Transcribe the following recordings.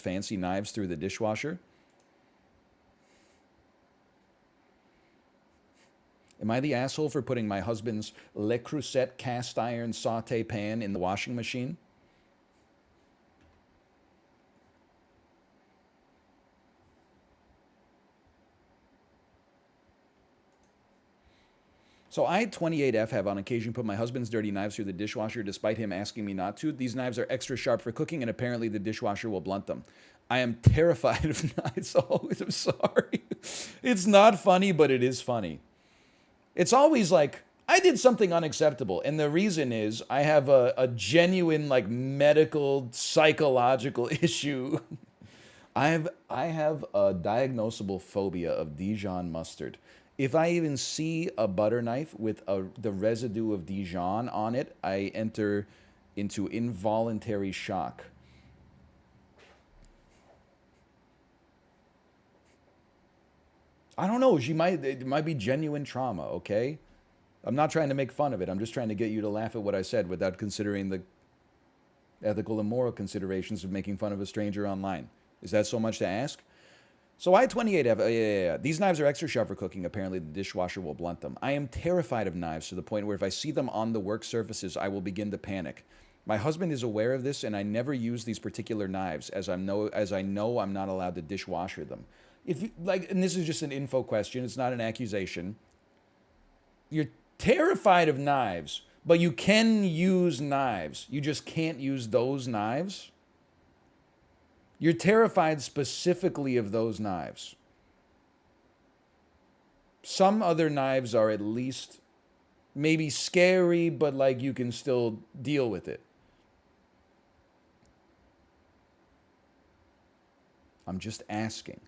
fancy knives through the dishwasher? Am I the asshole for putting my husband's Le Creuset cast iron saute pan in the washing machine? So I, 28F, have on occasion put my husband's dirty knives through the dishwasher despite him asking me not to. These knives are extra sharp for cooking, and apparently the dishwasher will blunt them. I am terrified of knives. Oh, I'm sorry. It's not funny, but it is funny. It's always like, I did something unacceptable. And the reason is I have a genuine, like, medical, psychological issue. I have a diagnosable phobia of Dijon mustard. If I even see a butter knife with the residue of Dijon on it, I enter into involuntary shock. I don't know. It might be genuine trauma, okay? I'm not trying to make fun of it. I'm just trying to get you to laugh at what I said without considering the ethical and moral considerations of making fun of a stranger online. Is that so much to ask? So I, 28, have, yeah. These knives are extra sharp for cooking. Apparently the dishwasher will blunt them. I am terrified of knives to the point where if I see them on the work surfaces, I will begin to panic. My husband is aware of this, and I never use these particular knives, as I know I'm not allowed to dishwasher them. If you, like, and this is just an info question, it's not an accusation. You're terrified of knives, but you can use knives. You just can't use those knives. You're terrified specifically of those knives. Some other knives are at least maybe scary, but like you can still deal with it. I'm just asking.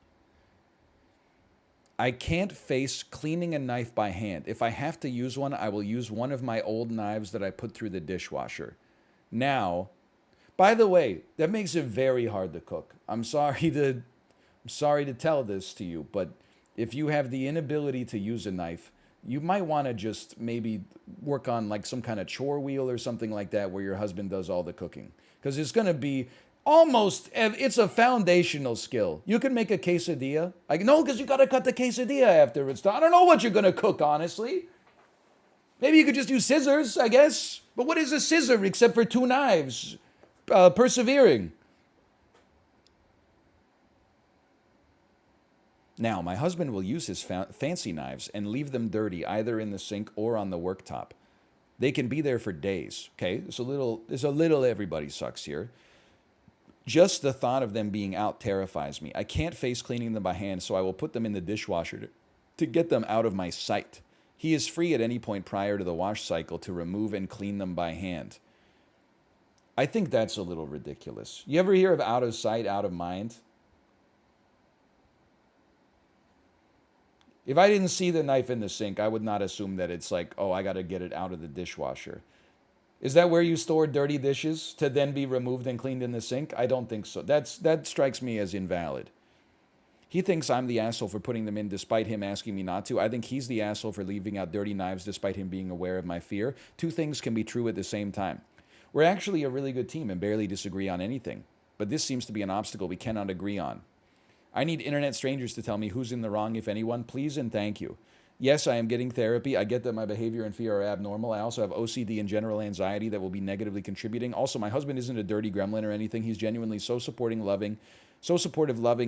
I can't face cleaning a knife by hand. If I have to use one, I will use one of my old knives that I put through the dishwasher. Now, by the way, that makes it very hard to cook. I'm sorry to tell this to you, but if you have the inability to use a knife, you might want to just maybe work on like some kind of chore wheel or something like that where your husband does all the cooking. Because it's going to be it's a foundational skill. You can make a quesadilla. No, because you got to cut the quesadilla after it's done. I don't know what you're going to cook, honestly. Maybe you could just use scissors, I guess. But what is a scissor except for two knives? Persevering. Now, my husband will use his fancy knives and leave them dirty either in the sink or on the worktop. They can be there for days. Okay, there's a little everybody sucks here. Just the thought of them being out terrifies me. I can't face cleaning them by hand, so I will put them in the dishwasher to get them out of my sight. He is free at any point prior to the wash cycle to remove and clean them by hand. I think that's a little ridiculous. You ever hear of out of sight, out of mind? If I didn't see the knife in the sink, I would not assume that it's like, oh, I got to get it out of the dishwasher. Is that where you store dirty dishes to then be removed and cleaned in the sink? I don't think so. That strikes me as invalid. He thinks I'm the asshole for putting them in despite him asking me not to. I think he's the asshole for leaving out dirty knives despite him being aware of my fear. Two things can be true at the same time. We're actually a really good team and barely disagree on anything. But this seems to be an obstacle we cannot agree on. I need internet strangers to tell me who's in the wrong, if anyone. Please and thank you. Yes, I am getting therapy. I get that my behavior and fear are abnormal. I also have OCD and general anxiety that will be negatively contributing. Also, my husband isn't a dirty gremlin or anything. He's genuinely so supportive, loving,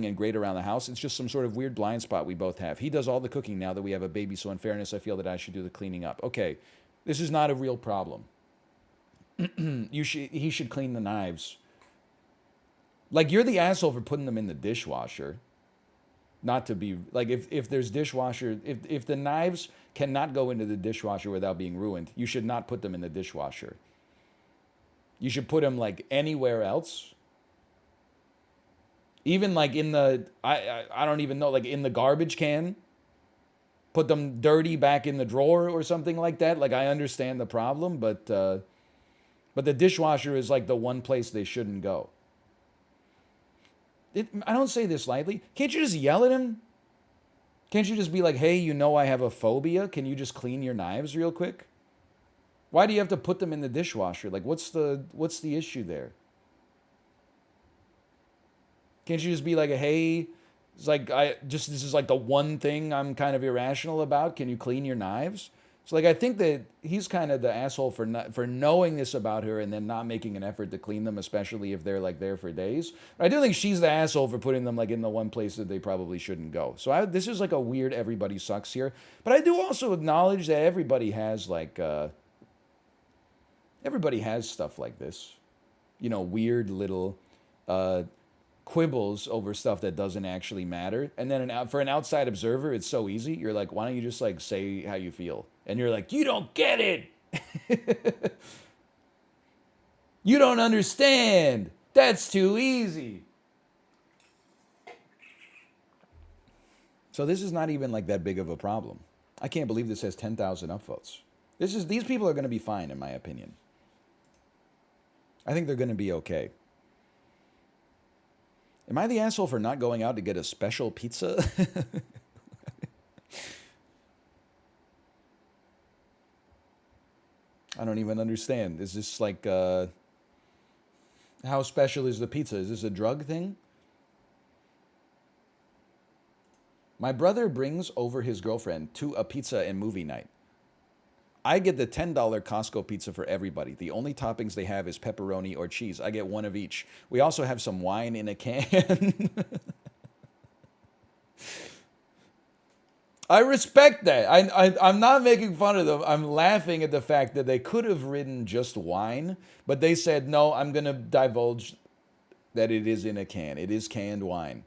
and great around the house. It's just some sort of weird blind spot we both have. He does all the cooking now that we have a baby, so in fairness, I feel that I should do the cleaning up. Okay, this is not a real problem. He should clean the knives. Like, you're the asshole for putting them in the dishwasher. Not to be, like, if there's dishwasher, if the knives cannot go into the dishwasher without being ruined, you should not put them in the dishwasher. You should put them, like, anywhere else. Even, like, in the, I don't even know, like, in the garbage can. Put them dirty back in the drawer or something like that. Like, I understand the problem, but the dishwasher is, like, the one place they shouldn't go. I don't say this lightly. Can't you just yell at him? Can't you just be like, hey, you know I have a phobia. Can you just clean your knives real quick? Why do you have to put them in the dishwasher? Like, what's the issue there? Can't you just be like, hey, it's like, this is like the one thing I'm kind of irrational about. Can you clean your knives? So like, I think that he's kind of the asshole for for knowing this about her and then not making an effort to clean them, especially if they're like there for days. But I do think she's the asshole for putting them like in the one place that they probably shouldn't go. So this is like a weird everybody sucks here. But I do also acknowledge that everybody has like, everybody has stuff like this. You know, weird little quibbles over stuff that doesn't actually matter. And then for an outside observer, it's so easy. You're like, why don't you just like say how you feel? And you're like, you don't get it. You don't understand. That's too easy. So this is not even like that big of a problem. I can't believe this has 10,000 upvotes. These people are going to be fine, in my opinion. I think they're going to be okay. Am I the asshole for not going out to get a special pizza? I don't even understand. Is this like, how special is the pizza? Is this a drug thing? My brother brings over his girlfriend to a pizza and movie night. I get the $10 Costco pizza for everybody. The only toppings they have is pepperoni or cheese. I get one of each. We also have some wine in a can. I respect that. I'm not making fun of them. I'm laughing at the fact that they could have written just wine, but they said, no, I'm going to divulge that it is in a can. It is canned wine.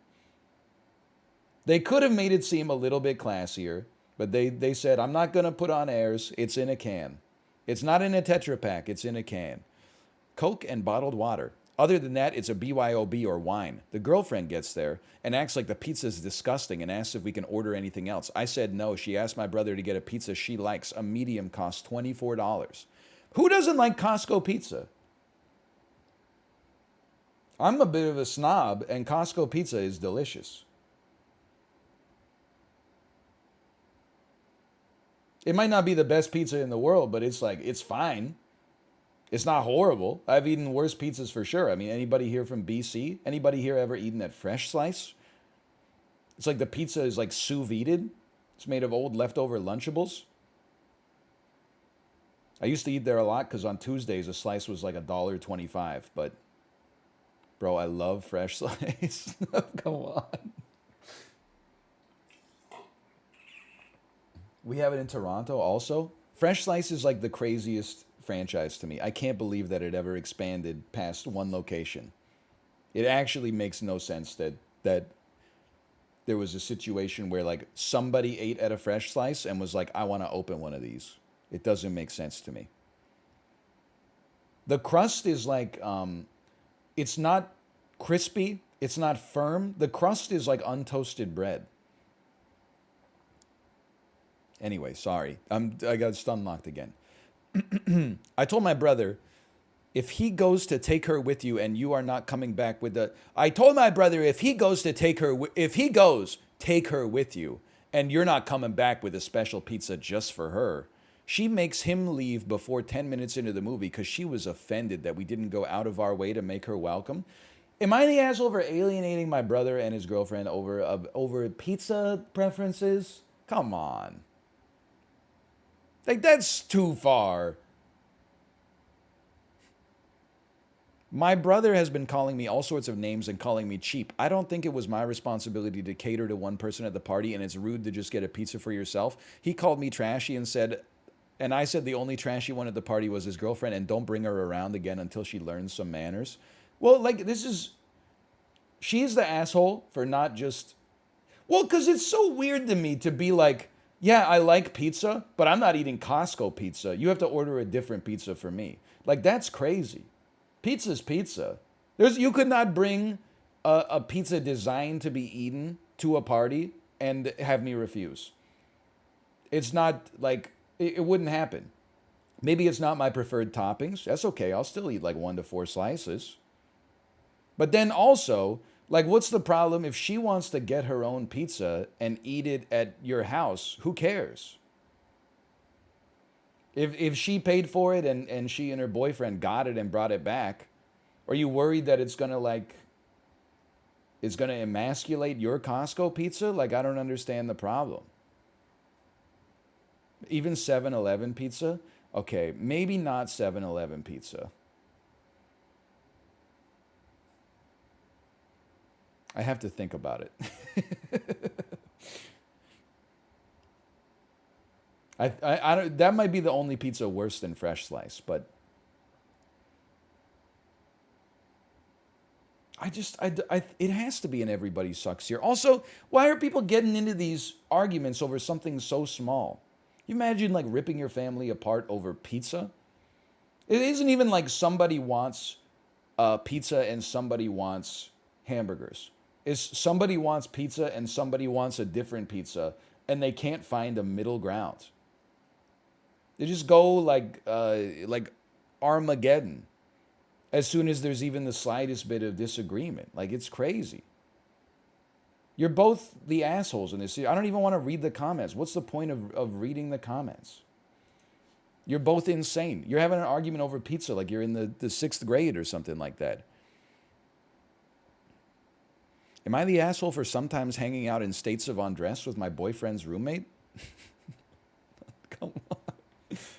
They could have made it seem a little bit classier, but they said, I'm not going to put on airs. It's in a can. It's not in a Tetra Pak. It's in a can. Coke and bottled water. Other than that, it's a BYOB or wine. The girlfriend gets there and acts like the pizza is disgusting and asks if we can order anything else. I said no. She asked my brother to get a pizza she likes. A medium costs $24. Who doesn't like Costco pizza? I'm a bit of a snob, and Costco pizza is delicious. It might not be the best pizza in the world, but it's fine. It's not horrible. I've eaten worse pizzas for sure. I mean, anybody here from BC? Anybody here ever eaten at Fresh Slice? It's like the pizza is like sous vide. It's made of old leftover Lunchables. I used to eat there a lot because on Tuesdays a slice was like $1.25. But, bro, I love Fresh Slice. Come on. We have it in Toronto also. Fresh Slice is like the craziest franchise to me. I can't believe that it ever expanded past one location. It actually makes no sense that there was a situation where like somebody ate at a Fresh Slice and was like, I want to open one of these. It doesn't make sense to me. The crust is like, it's not crispy. It's not firm. The crust is like untoasted bread. Anyway, sorry. I got stun locked again. I told my brother, if he goes to take her with you and you are not coming back with the... I told my brother, if he goes, take her with you and you're not coming back with a special pizza just for her, she makes him leave before 10 minutes into the movie because she was offended that we didn't go out of our way to make her welcome. Am I the asshole for alienating my brother and his girlfriend over pizza preferences? Come on. Like, that's too far. My brother has been calling me all sorts of names and calling me cheap. I don't think it was my responsibility to cater to one person at the party, and it's rude to just get a pizza for yourself. He called me trashy and I said the only trashy one at the party was his girlfriend, and don't bring her around again until she learns some manners. Well, like, she's the asshole for not just... Well, because it's so weird to me to be like, yeah, I like pizza, but I'm not eating Costco pizza. You have to order a different pizza for me. Like, that's crazy. Pizza's pizza. You could not bring a pizza designed to be eaten to a party and have me refuse. It's not like, it wouldn't happen. Maybe it's not my preferred toppings. That's okay. I'll still eat like 1 to 4 slices. But then also... Like, what's the problem if she wants to get her own pizza and eat it at your house? Who cares? If she paid for it and she and her boyfriend got it and brought it back, are you worried that it's going to, like, is going to emasculate your Costco pizza? Like, I don't understand the problem. Even 7-Eleven pizza? Okay, maybe not 7-Eleven pizza. I have to think about it. I don't, that might be the only pizza worse than fresh slice, but it has to be an everybody sucks here. Also, why are people getting into these arguments over something so small? You imagine like ripping your family apart over pizza? It isn't even like somebody wants pizza and somebody wants hamburgers. It's somebody wants pizza and somebody wants a different pizza, and they can't find a middle ground. They just go like Armageddon as soon as there's even the slightest bit of disagreement. Like, it's crazy. You're both the assholes in this. I don't even want to read the comments. What's the point of reading the comments? You're both insane. You're having an argument over pizza like you're in the 6th grade or something like that. Am I the asshole for sometimes hanging out in states of undress with my boyfriend's roommate? Come on.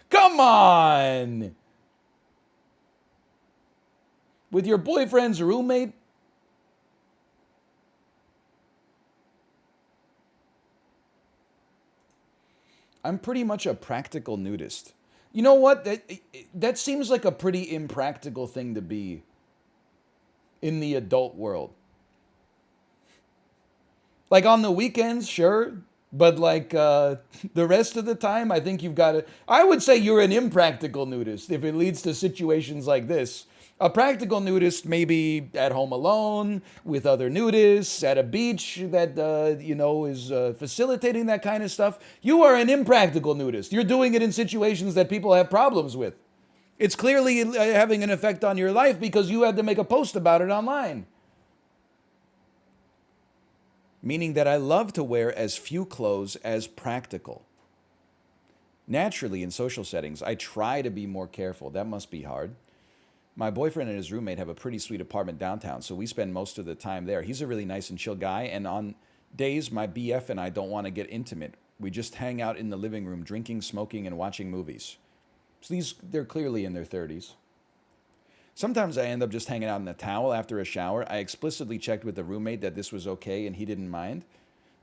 Come on! With your boyfriend's roommate? I'm pretty much a practical nudist. You know what? That seems like a pretty impractical thing to be in the adult world. Like on the weekends, sure. But like the rest of the time, I think you've got to... I would say you're an impractical nudist if it leads to situations like this. A practical nudist may be at home alone with other nudists at a beach that, is facilitating that kind of stuff. You are an impractical nudist. You're doing it in situations that people have problems with. It's clearly having an effect on your life because you had to make a post about it online. Meaning that I love to wear as few clothes as practical. Naturally, in social settings, I try to be more careful. That must be hard. My boyfriend and his roommate have a pretty sweet apartment downtown, so we spend most of the time there. He's a really nice and chill guy, and on days my BF and I don't want to get intimate. We just hang out in the living room, drinking, smoking, and watching movies. So they're clearly in their 30s. Sometimes I end up just hanging out in a towel after a shower. I explicitly checked with the roommate that this was okay, and he didn't mind.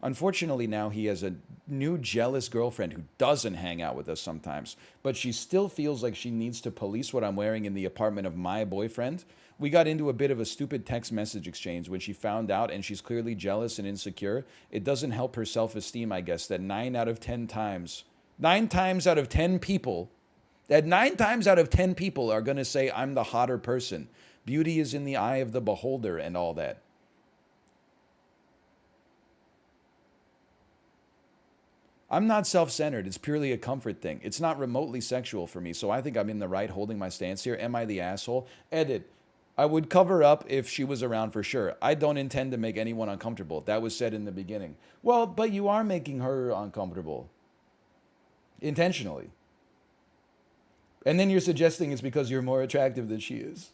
Unfortunately, now he has a new jealous girlfriend who doesn't hang out with us sometimes, but she still feels like she needs to police what I'm wearing in the apartment of my boyfriend. We got into a bit of a stupid text message exchange when she found out, and she's clearly jealous and insecure. It doesn't help her self-esteem, I guess, that 9 times out of 10 people are going to say I'm the hotter person. Beauty is in the eye of the beholder and all that. I'm not self-centered. It's purely a comfort thing. It's not remotely sexual for me, so I think I'm in the right holding my stance here. Am I the asshole? Edit. I would cover up if she was around for sure. I don't intend to make anyone uncomfortable. That was said in the beginning. Well, but you are making her uncomfortable. Intentionally. And then you're suggesting it's because you're more attractive than she is.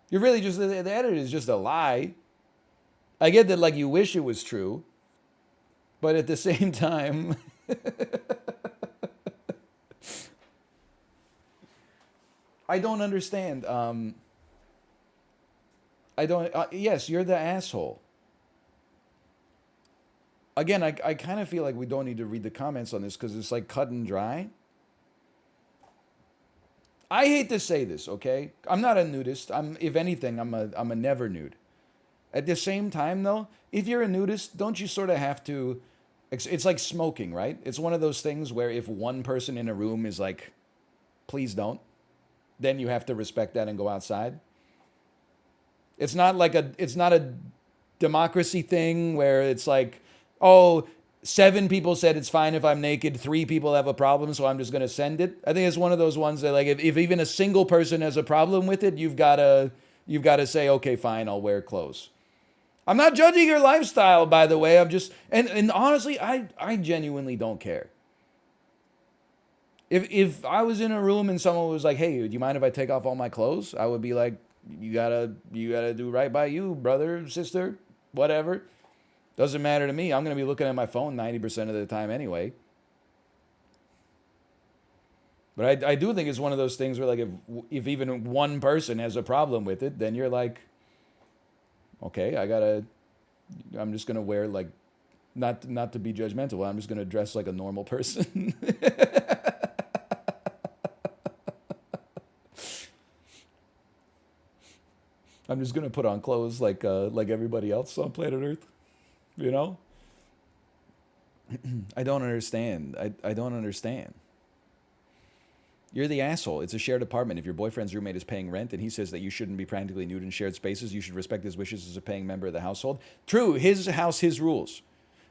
You're really just, the edit is just a lie. I get that, like, you wish it was true. But at the same time, I don't understand. Yes, you're the asshole. Again, I kind of feel like we don't need to read the comments on this because it's like cut and dry. I hate to say this, okay? I'm not a nudist. If anything, I'm a never nude. At the same time, though, if you're a nudist, don't you sort of have to... It's like smoking, right? It's one of those things where if one person in a room is like, please don't, then you have to respect that and go outside. It's not a democracy thing where it's like, oh, 7 people said it's fine if I'm naked, 3 people have a problem, so I'm just going to send it. I think it's one of those ones that, like, if even a single person has a problem with it, you've got to say, okay, fine, I'll wear clothes. I'm not judging your lifestyle, by the way. I'm just, and honestly, I genuinely don't care. If I was in a room and someone was like, hey, do you mind if I take off all my clothes? I would be like, you gotta do right by you, brother, sister, whatever. Doesn't matter to me. I'm gonna be looking at my phone 90% of the time anyway. But I do think it's one of those things where like if even one person has a problem with it, then you're like, okay, I'm just gonna wear like not to be judgmental. I'm just gonna dress like a normal person. I'm just gonna put on clothes like everybody else on planet Earth. You know? I don't understand. I don't understand. You're the asshole. It's a shared apartment. If your boyfriend's roommate is paying rent and he says that you shouldn't be practically nude in shared spaces, you should respect his wishes as a paying member of the household. True, his house, his rules.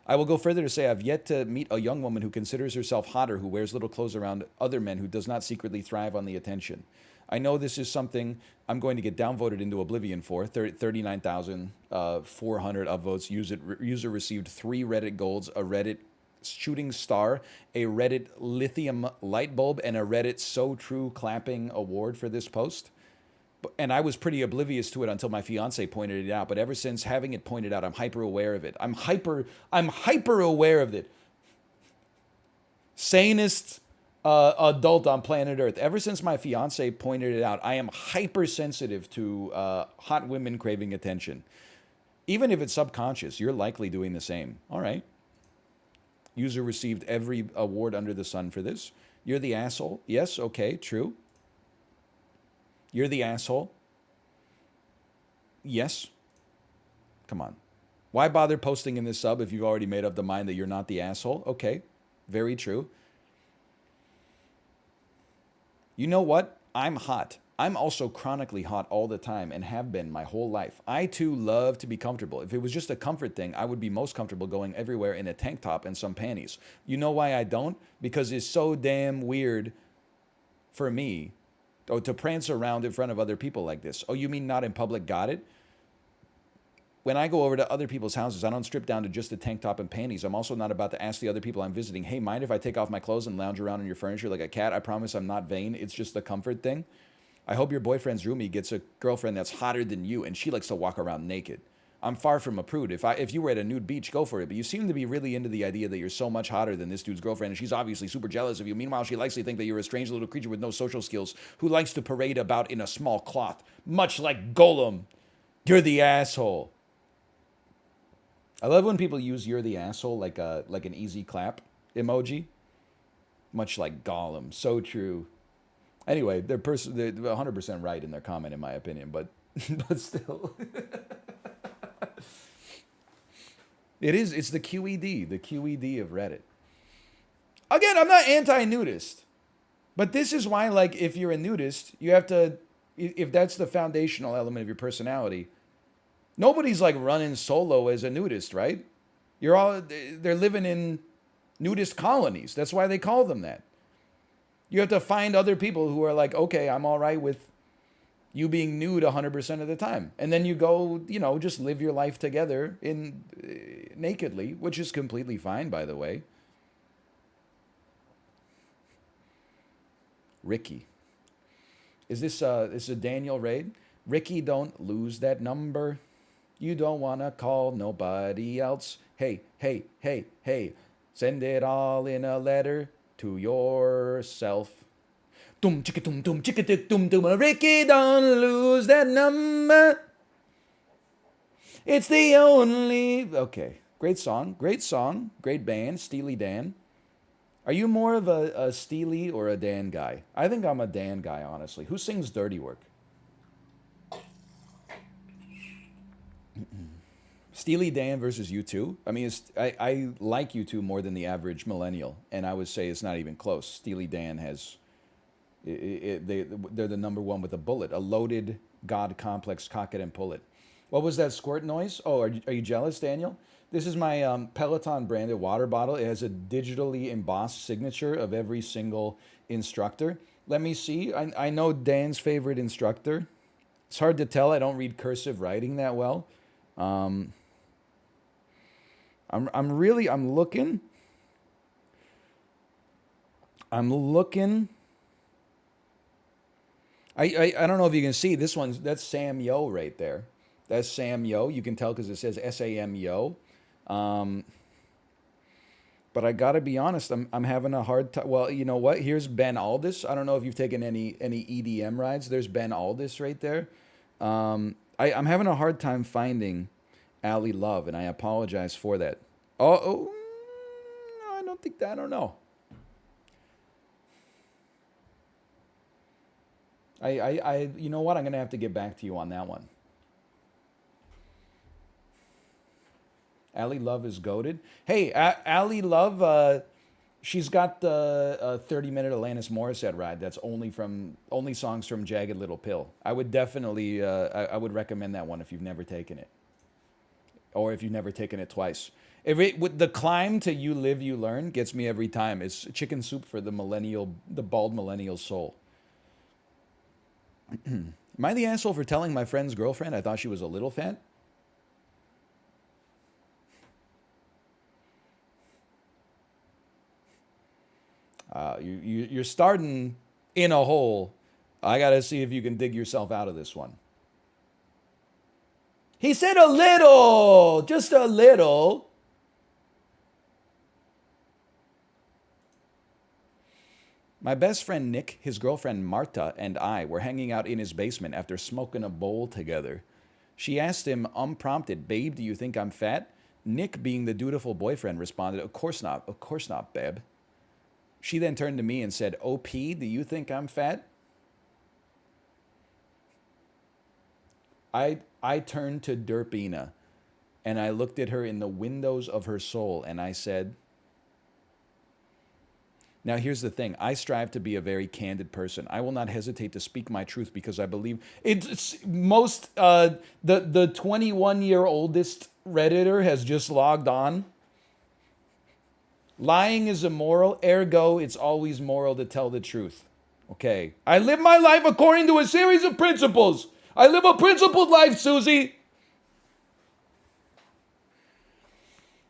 I will go further to say I've yet to meet a young woman who considers herself hotter, who wears little clothes around other men, who does not secretly thrive on the attention. I know this is something I'm going to get downvoted into oblivion for. 39,400 upvotes. User received 3 Reddit golds, a Reddit shooting star, a Reddit lithium light bulb, and a Reddit so true clapping award for this post. And I was pretty oblivious to it until my fiance pointed it out. But ever since having it pointed out, I'm hyper aware of it. I'm hyper aware of it. Sanest adult on planet Earth. Ever since my fiance pointed it out, I am hypersensitive to hot women craving attention. Even if it's subconscious, you're likely doing the same. All right. User received every award under the sun for this. You're the asshole. Yes, okay, true. You're the asshole. Yes. Come on. Why bother posting in this sub if you've already made up the mind that you're not the asshole? Okay, very true. You know what? I'm hot. I'm also chronically hot all the time and have been my whole life. I too love to be comfortable. If it was just a comfort thing, I would be most comfortable going everywhere in a tank top and some panties. You know why I don't? Because it's so damn weird for me to prance around in front of other people like this. Oh, you mean not in public? Got it? When I go over to other people's houses, I don't strip down to just a tank top and panties. I'm also not about to ask the other people I'm visiting, hey, mind if I take off my clothes and lounge around in your furniture like a cat? I promise I'm not vain. It's just a comfort thing. I hope your boyfriend's roomie gets a girlfriend that's hotter than you and she likes to walk around naked. I'm far from a prude. If you were at a nude beach, go for it. But you seem to be really into the idea that you're so much hotter than this dude's girlfriend, and she's obviously super jealous of you. Meanwhile, she likes to think that you're a strange little creature with no social skills who likes to parade about in a small cloth, much like Golem. You're the asshole. I love when people use "you're the asshole" like an easy clap emoji, much like Gollum. So true. Anyway, they're 100% right in their comment, in my opinion, but but still, it's the QED of Reddit. Again, I'm not anti-nudist, but this is why, like, if you're a nudist, you have to, if that's the foundational element of your personality. Nobody's like running solo as a nudist, right? They're living in nudist colonies. That's why they call them that. You have to find other people who are like, okay, I'm all right with you being nude 100% of the time. And then you go, just live your life together nakedly, which is completely fine, by the way. Ricky. Is this a Daniel raid? Ricky, don't lose that number. You don't want to call nobody else. Hey, hey, hey, hey. Send it all in a letter to yourself. Dum chicka dum dum chicka dick dum dum. Ricky, don't lose that number. It's the only. Okay, great song, great band, Steely Dan. Are you more of a Steely or a Dan guy? I think I'm a Dan guy, honestly. Who sings Dirty Work? Steely Dan versus U2. I mean, I like U2 more than the average millennial, and I would say it's not even close. Steely Dan has, they're the number one with a bullet, a loaded God complex, cock it and pull it. What was that squirt noise? Oh, are you jealous, Daniel? This is my Peloton branded water bottle. It has a digitally embossed signature of every single instructor. Let me see. I know Dan's favorite instructor. It's hard to tell. I don't read cursive writing that well. I'm looking. I don't know if you can see this one. That's Sam Yo right there. That's Sam Yo. You can tell because it says SAM Yo. Um, but I gotta be honest, I'm having a hard time. Well, you know what? Here's Ben Aldis. I don't know if you've taken any EDM rides. There's Ben Aldis right there. I'm having a hard time finding Ali Love, and I apologize for that. Oh, no, I don't think that. I don't know. You know what? I'm gonna have to get back to you on that one. Ali Love is goaded. Hey, Ali Love, she's got the 30-minute Alanis Morissette ride. That's only songs from Jagged Little Pill. I would definitely, I would recommend that one if you've never taken it, or if you've never taken it twice. If it with the climb to You Live You Learn gets me every time. It's chicken soup for the bald millennial soul. Am I the asshole for telling my friend's girlfriend I thought she was a little fat? You're starting in a hole. I got to see if you can dig yourself out of this one. He said a little, just a little. My best friend Nick, his girlfriend Marta, and I were hanging out in his basement after smoking a bowl together. She asked him, unprompted, "Babe, do you think I'm fat?" Nick, being the dutiful boyfriend, responded, of course not, babe." She then turned to me and said, "OP, do you think I'm fat?" I turned to Derpina and I looked at her in the windows of her soul and I said, now here's the thing. I strive to be a very candid person. I will not hesitate to speak my truth because I believe it's most, the 21-year oldest Redditor has just logged on. Lying is immoral, ergo, it's always moral to tell the truth. Okay. I live my life according to a series of principles. I live a principled life, Susie.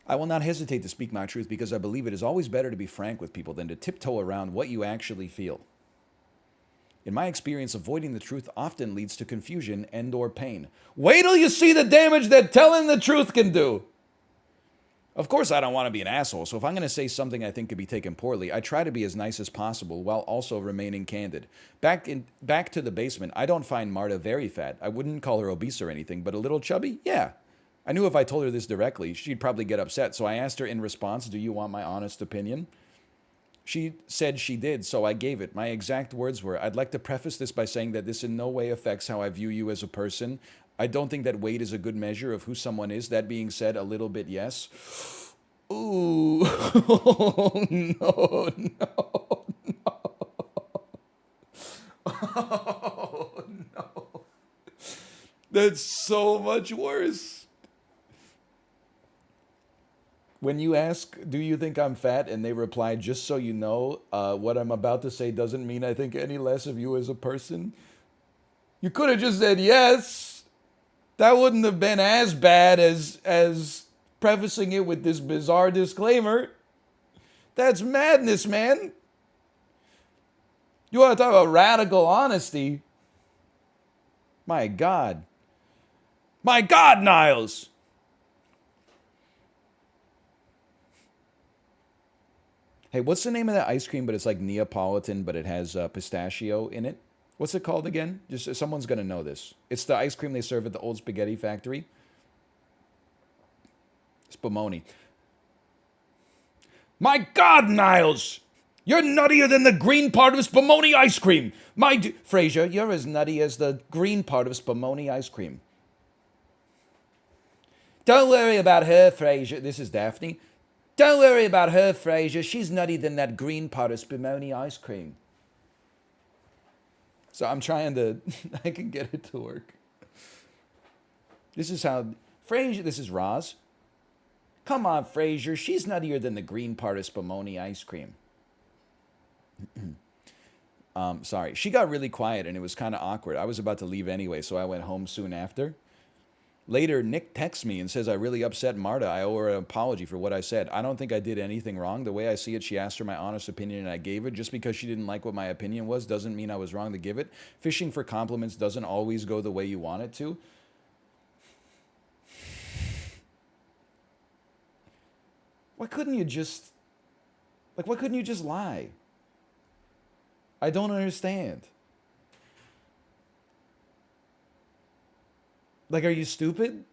I will not hesitate to speak my truth because I believe it is always better to be frank with people than to tiptoe around what you actually feel. In my experience, avoiding the truth often leads to confusion and or pain. Wait till you see the damage that telling the truth can do. Of course, I don't want to be an asshole, so if I'm going to say something I think could be taken poorly, I try to be as nice as possible while also remaining candid. Back to the basement, I don't find Marta very fat. I wouldn't call her obese or anything, but a little chubby? Yeah. I knew if I told her this directly, she'd probably get upset, so I asked her in response, "Do you want my honest opinion?" She said she did, so I gave it. My exact words were, "I'd like to preface this by saying that this in no way affects how I view you as a person. I don't think that weight is a good measure of who someone is. That being said, a little bit, yes." Ooh. Oh, no, no. Oh, no. That's so much worse. When you ask, "Do you think I'm fat?" and they reply, "Just so you know, what I'm about to say doesn't mean I think any less of you as a person." You could have just said yes. That wouldn't have been as bad as prefacing it with this bizarre disclaimer. That's madness, man. You want to talk about radical honesty? My God. My God, Niles. Hey, what's the name of that ice cream? But it's like Neapolitan, but it has pistachio in it. What's it called again? Just someone's gonna know this. It's the ice cream they serve at the old spaghetti factory. Spumoni. My God, Niles! You're nuttier than the green part of Spumoni ice cream. Frasier, you're as nutty as the green part of Spumoni ice cream. Don't worry about her, Frasier. This is Daphne. Don't worry about her, Frasier. She's nuttier than that green part of Spumoni ice cream. So I'm trying to, I can get it to work. This is how, Frasier, this is Roz. Come on, Frasier. She's nuttier than the green part of Spumoni ice cream. Sorry. She got really quiet and it was kind of awkward. I was about to leave anyway, so I went home soon after. Later, Nick texts me and says, I really upset Marta. I owe her an apology for what I said. I don't think I did anything wrong. The way I see it, she asked for my honest opinion and I gave it. Just because she didn't like what my opinion was doesn't mean I was wrong to give it. Fishing for compliments doesn't always go the way you want it to. Why couldn't you just, why couldn't you just lie? I don't understand. Like, are you stupid?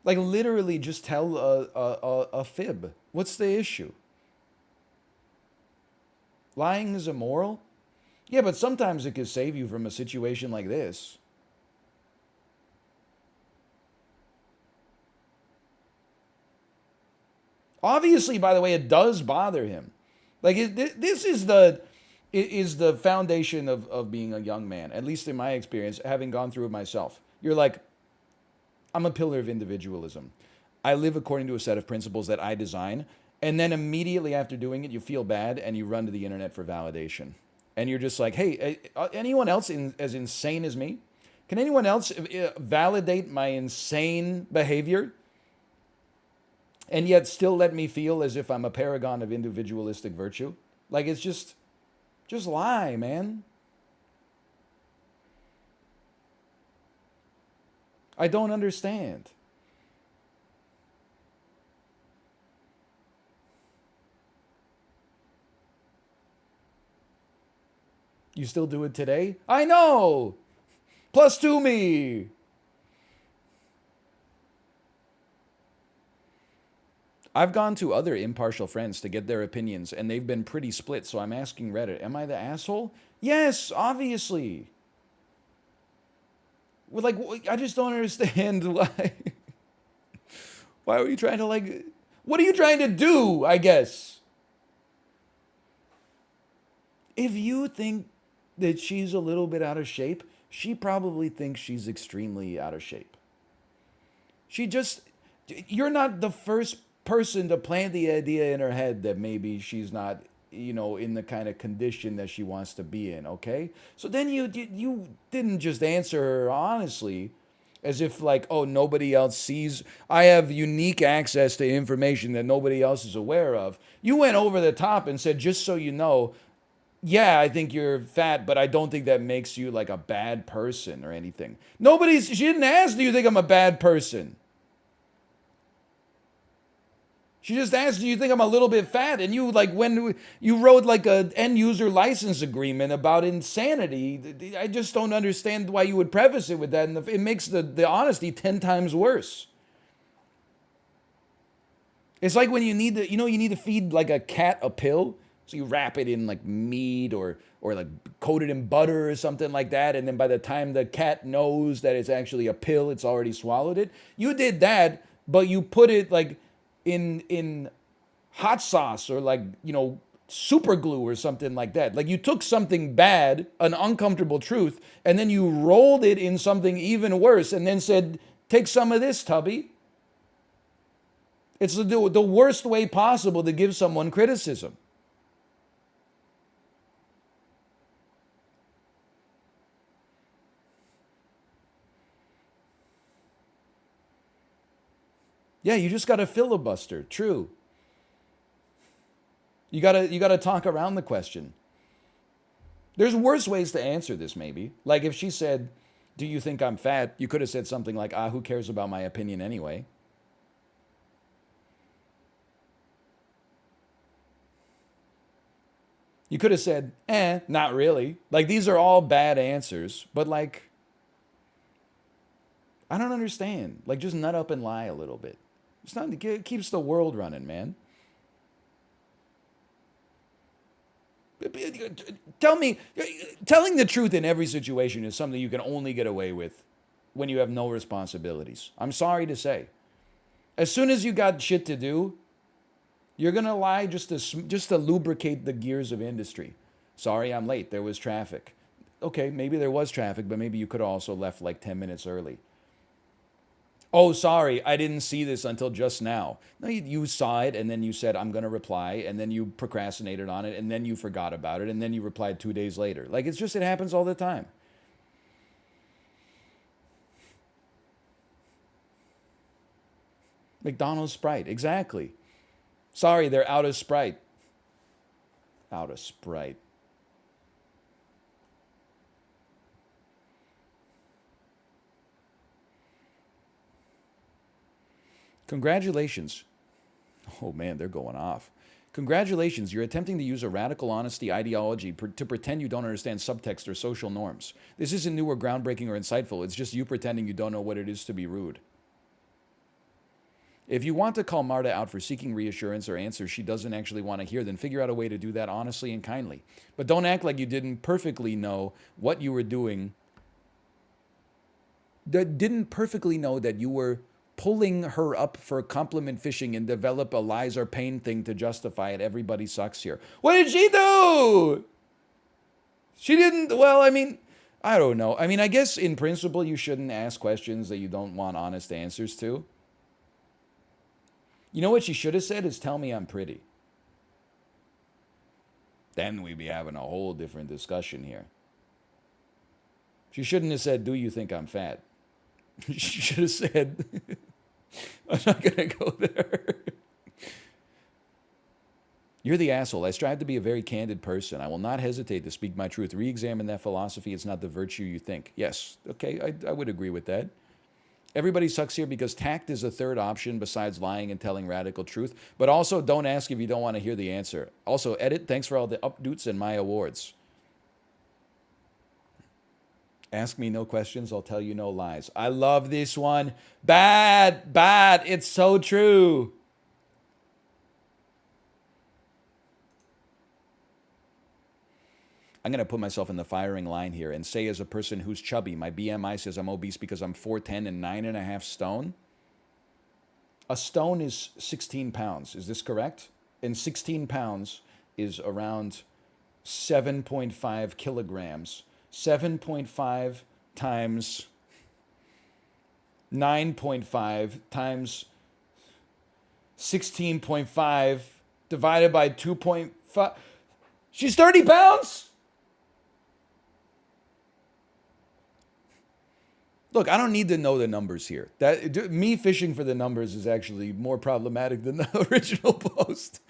Like, literally just tell a fib. What's the issue? Lying is immoral? Yeah, but sometimes it could save you from a situation like this. Obviously, by the way, it does bother him. Like, this is the foundation of being a young man, at least in my experience, having gone through it myself. You're like, I'm a pillar of individualism. I live according to a set of principles that I design. And then immediately after doing it, you feel bad and you run to the internet for validation. And you're just like, hey, anyone else as insane as me? Can anyone else validate my insane behavior? And yet still let me feel as if I'm a paragon of individualistic virtue? Like, it's just lie, man. I don't understand. You still do it today? I know! Plus to me! I've gone to other impartial friends to get their opinions, and they've been pretty split, so I'm asking Reddit, am I the asshole? Yes, obviously. Well, like, I just don't understand why. Why are you trying to, like, what are you trying to do, I guess? If you think that she's a little bit out of shape, she probably thinks she's extremely out of shape. You're not the first person to plant the idea in her head that maybe she's not, in the kind of condition that she wants to be in, okay? So then you didn't just answer her honestly, as if like, oh, nobody else sees, I have unique access to information that nobody else is aware of. You went over the top and said, just so you know, yeah, I think you're fat, but I don't think that makes you like a bad person or anything. She didn't ask, do you think I'm a bad person? She just asked, do you think I'm a little bit fat? And you, like, when you wrote like a end user license agreement about insanity, I just don't understand why you would preface it with that. And it makes the honesty 10 times worse. It's like when you need to feed like a cat a pill. So you wrap it in like meat or like coat it in butter or something like that. And then by the time the cat knows that it's actually a pill, it's already swallowed it. You did that, but you put it like in hot sauce or like, super glue or something like that. Like you took something bad, an uncomfortable truth, and then you rolled it in something even worse and then said, take some of this, Tubby. It's the worst way possible to give someone criticism. Yeah, you just got to filibuster. True. You gotta talk around the question. There's worse ways to answer this, maybe. Like if she said, do you think I'm fat? You could have said something like, who cares about my opinion anyway? You could have said, not really. Like these are all bad answers, but like, I don't understand. Like just nut up and lie a little bit. It keeps the world running, man. Telling the truth in every situation is something you can only get away with when you have no responsibilities. I'm sorry to say. As soon as you got shit to do, you're gonna lie just to lubricate the gears of industry. Sorry, I'm late. There was traffic. Okay, maybe there was traffic, but maybe you could have also left like 10 minutes early. Oh, sorry, I didn't see this until just now. No, you saw it, and then you said, I'm going to reply, and then you procrastinated on it, and then you forgot about it, and then you replied 2 days later. Like, it happens all the time. McDonald's Sprite, exactly. Sorry, they're out of Sprite. Out of Sprite. Congratulations. Oh man, they're going off. Congratulations, you're attempting to use a radical honesty ideology to pretend you don't understand subtext or social norms. This isn't new or groundbreaking or insightful, it's just you pretending you don't know what it is to be rude. If you want to call Marta out for seeking reassurance or answers she doesn't actually want to hear, then figure out a way to do that honestly and kindly. But don't act like you didn't perfectly know what you were doing. Didn't perfectly know that you were pulling her up for compliment fishing and develop a lies or pain thing to justify it. Everybody sucks here. What did she do? She didn't, well, I mean, I don't know. I mean, I guess in principle you shouldn't ask questions that you don't want honest answers to. You know what she should have said is, tell me I'm pretty. Then we'd be having a whole different discussion here. She shouldn't have said, do you think I'm fat? She should have said, I'm not going to go there. You're the asshole. I strive to be a very candid person. I will not hesitate to speak my truth. Re-examine that philosophy. It's not the virtue you think. Yes, okay, I would agree with that. Everybody sucks here because tact is a third option besides lying and telling radical truth. But also, don't ask if you don't want to hear the answer. Also, edit, thanks for all the updoots and my awards. Ask me no questions, I'll tell you no lies. I love this one. Bad, bad. It's so true. I'm going to put myself in the firing line here and say, as a person who's chubby, my BMI says I'm obese because I'm 4'10" and 9.5 stone. A stone is 16 pounds. Is this correct? And 16 pounds is around 7.5 kilograms. 7.5 times 9.5 times 16.5 divided by 2.5. She's 30 pounds? Look, I don't need to know the numbers here. Me fishing for the numbers is actually more problematic than the original post.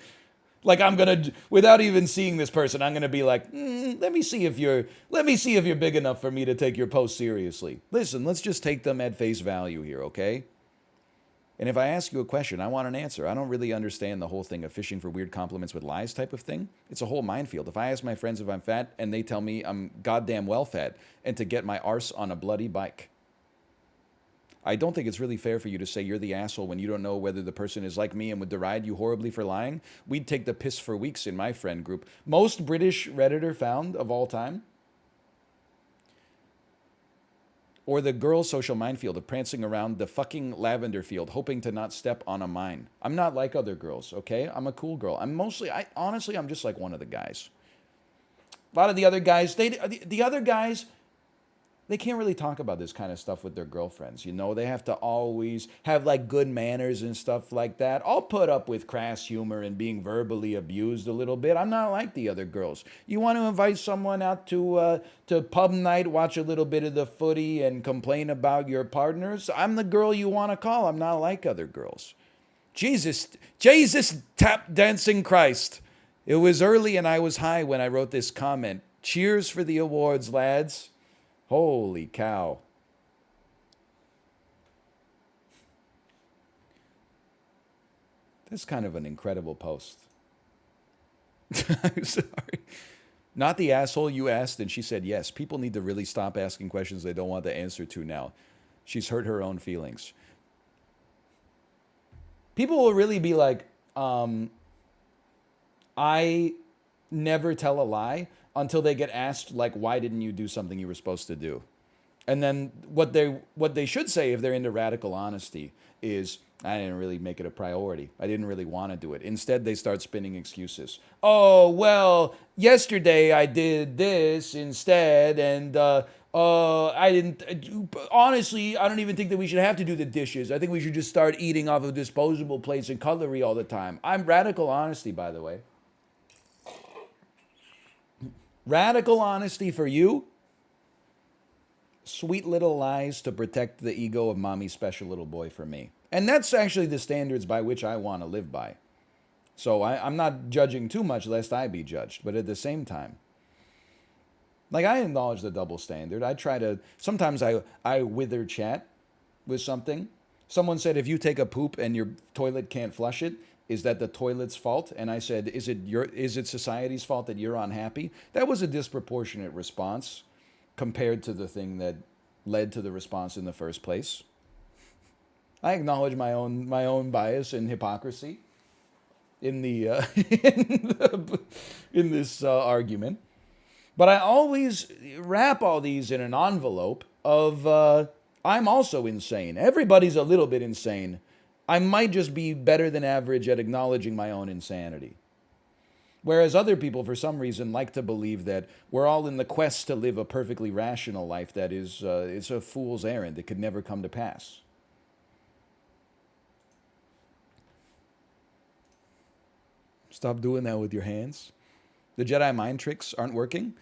Like, I'm gonna, without even seeing this person, I'm gonna be like, let me see if you're big enough for me to take your post seriously. Listen, let's just take them at face value here, okay? And if I ask you a question, I want an answer. I don't really understand the whole thing of fishing for weird compliments with lies type of thing. It's a whole minefield. If I ask my friends if I'm fat and they tell me I'm goddamn well fat and to get my arse on a bloody bike. I don't think it's really fair for you to say you're the asshole when you don't know whether the person is like me and would deride you horribly for lying. We'd take the piss for weeks in my friend group. Most British Redditor found of all time. Or the girl social minefield of prancing around the fucking lavender field, hoping to not step on a mine. I'm not like other girls, okay? I'm a cool girl. Honestly, I'm just like one of the guys. A lot of the other guys, the other guys, they can't really talk about this kind of stuff with their girlfriends. You know, they have to always have like good manners and stuff like that. I'll put up with crass humor and being verbally abused a little bit. I'm not like the other girls. You want to invite someone out to pub night, watch a little bit of the footy and complain about your partners? I'm the girl you want to call. I'm not like other girls. Jesus, tap dancing Christ. It was early and I was high when I wrote this comment. Cheers for the awards, lads. Holy cow. That's kind of an incredible post. I'm sorry. Not the asshole you asked, and she said yes. People need to really stop asking questions they don't want the answer to now. She's hurt her own feelings. People will really be like, I never tell a lie until they get asked, like, why didn't you do something you were supposed to do? And then what they should say if they're into radical honesty is, I didn't really make it a priority. I didn't really want to do it. Instead, they start spinning excuses. Oh, well, yesterday I did this instead, and I didn't. Honestly, I don't even think that we should have to do the dishes. I think we should just start eating off of disposable plates and cutlery all the time. I'm radical honesty, by the way. Radical honesty for you. Sweet little lies to protect the ego of mommy's special little boy for me. And that's actually the standards by which I want to live by. So I'm not judging too much lest I be judged. But at the same time, like I acknowledge the double standard. I try to, sometimes I wither chat with something. Someone said, if you take a poop and your toilet can't flush it, is that the toilet's fault? And I said, is it society's fault that you're unhappy? That was a disproportionate response compared to the thing that led to the response in the first place. I acknowledge my own bias and hypocrisy in the in this argument, but I always wrap all these in an envelope of I'm also insane. Everybody's a little bit insane. I might just be better than average at acknowledging my own insanity. Whereas other people, for some reason, like to believe that we're all in the quest to live a perfectly rational life that is it's a fool's errand. It could never come to pass. Stop doing that with your hands. The Jedi mind tricks aren't working.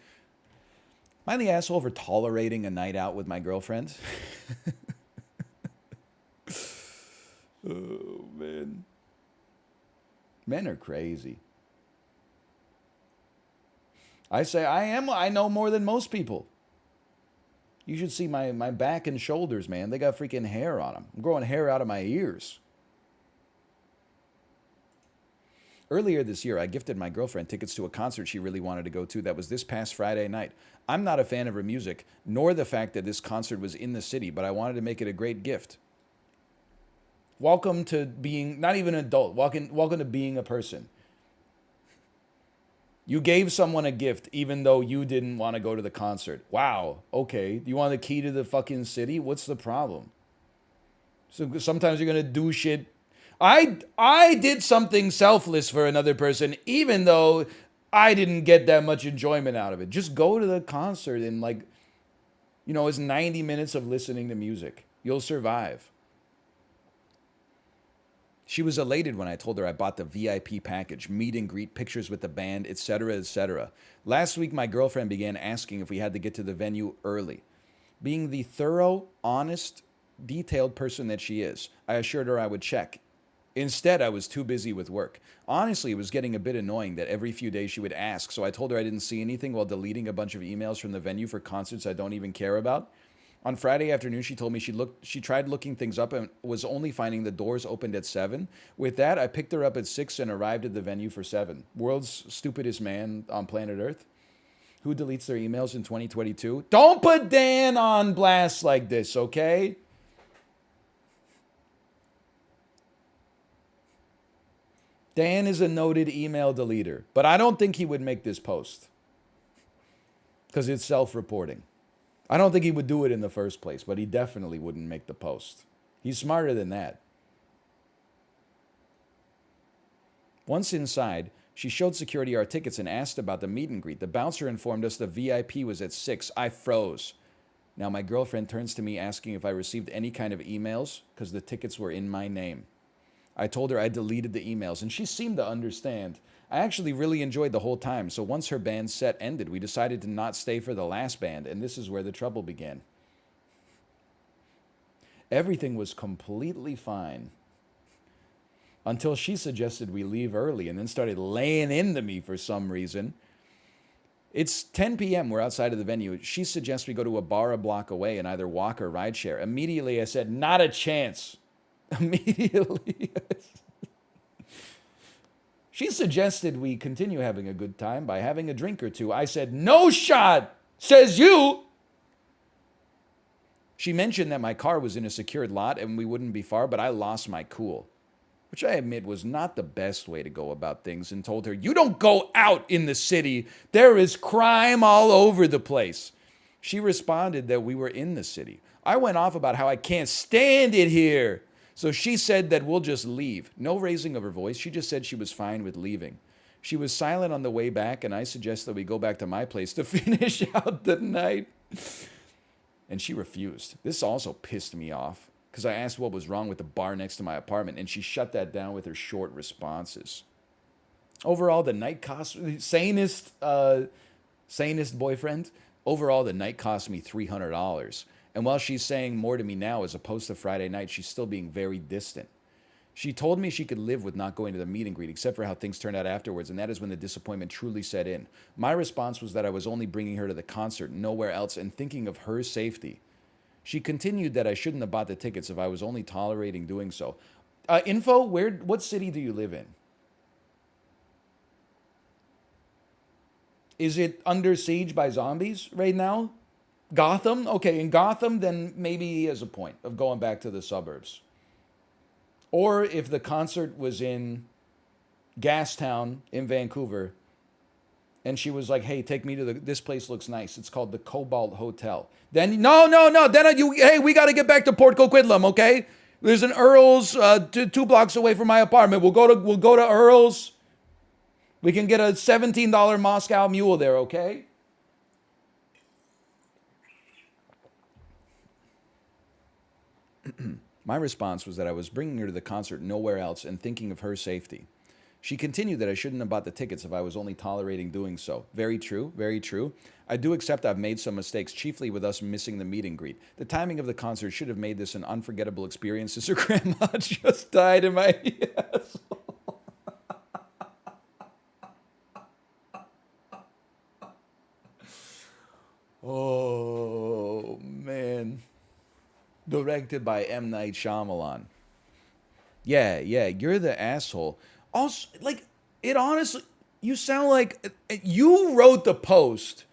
Am I the asshole for tolerating a night out with my girlfriend? Oh, man. Men are crazy. I say I know more than most people. You should see my back and shoulders, man. They got freaking hair on them. I'm growing hair out of my ears. Earlier this year, I gifted my girlfriend tickets to a concert she really wanted to go to that was this past Friday night. I'm not a fan of her music, nor the fact that this concert was in the city, but I wanted to make it a great gift. Welcome to being, not even an adult, welcome to being a person. You gave someone a gift even though you didn't want to go to the concert. Wow, okay. Do you want the key to the fucking city? What's the problem? So sometimes you're going to do shit. I did something selfless for another person even though I didn't get that much enjoyment out of it. Just go to the concert and it's 90 minutes of listening to music. You'll survive. She was elated when I told her I bought the VIP package, meet and greet, pictures with the band, etc., etc. Last week, my girlfriend began asking if we had to get to the venue early. Being the thorough, honest, detailed person that she is, I assured her I would check. Instead, I was too busy with work. Honestly, it was getting a bit annoying that every few days she would ask, so I told her I didn't see anything while deleting a bunch of emails from the venue for concerts I don't even care about. On Friday afternoon, she told me she tried looking things up and was only finding the doors opened at 7. With that, I picked her up at 6 and arrived at the venue for 7. World's stupidest man on planet Earth. Who deletes their emails in 2022? Don't put Dan on blast like this, okay? Dan is a noted email deleter, but I don't think he would make this post because it's self-reporting. I don't think he would do it in the first place, but he definitely wouldn't make the post. He's smarter than that. Once inside, she showed security our tickets and asked about the meet and greet. The bouncer informed us the VIP was at 6. I froze. Now my girlfriend turns to me asking if I received any kind of emails because the tickets were in my name. I told her I deleted the emails, and she seemed to understand. I actually really enjoyed the whole time, so once her band set ended, we decided to not stay for the last band, and this is where the trouble began. Everything was completely fine until she suggested we leave early and then started laying into me for some reason. It's 10 p.m. We're outside of the venue. She suggests we go to a bar a block away and either walk or ride share. Immediately, I said, not a chance. Immediately. She suggested we continue having a good time by having a drink or two. I said, no shot, says you. She mentioned that my car was in a secured lot and we wouldn't be far, but I lost my cool, which I admit was not the best way to go about things, and told her, you don't go out in the city. There is crime all over the place. She responded that we were in the city. I went off about how I can't stand it here. So she said that we'll just leave. No raising of her voice. She just said she was fine with leaving. She was silent on the way back, and I suggested we go back to my place to finish out the night. And she refused. This also pissed me off because I asked what was wrong with the bar next to my apartment, and she shut that down with her short responses. Overall, the night cost sanest boyfriend. Overall, the night cost me $300. And while she's saying more to me now as opposed to Friday night, she's still being very distant. She told me she could live with not going to the meet and greet, except for how things turned out afterwards, and that is when the disappointment truly set in. My response was that I was only bringing her to the concert, nowhere else, and thinking of her safety. She continued that I shouldn't have bought the tickets if I was only tolerating doing so. Info, what city do you live in? Is it under siege by zombies right now? Gotham? Okay, in Gotham, then maybe he has a point of going back to the suburbs. Or if the concert was in Gastown in Vancouver, and she was like, "Hey, take me to this place looks nice. It's called the Cobalt Hotel." Then no. Then hey, we got to get back to Port Coquitlam, okay? There's an Earl's 2 blocks away from my apartment. We'll go to Earl's. We can get a $17 Moscow Mule there, okay? My response was that I was bringing her to the concert nowhere else and thinking of her safety. She continued that I shouldn't have bought the tickets if I was only tolerating doing so. Very true, very true. I do accept I've made some mistakes, chiefly with us missing the meet and greet. The timing of the concert should have made this an unforgettable experience as her grandma just died in my asshole. Oh, man. Directed by M. Night Shyamalan. Yeah, you're the asshole. Also, like, it honestly, you sound like, you wrote the post,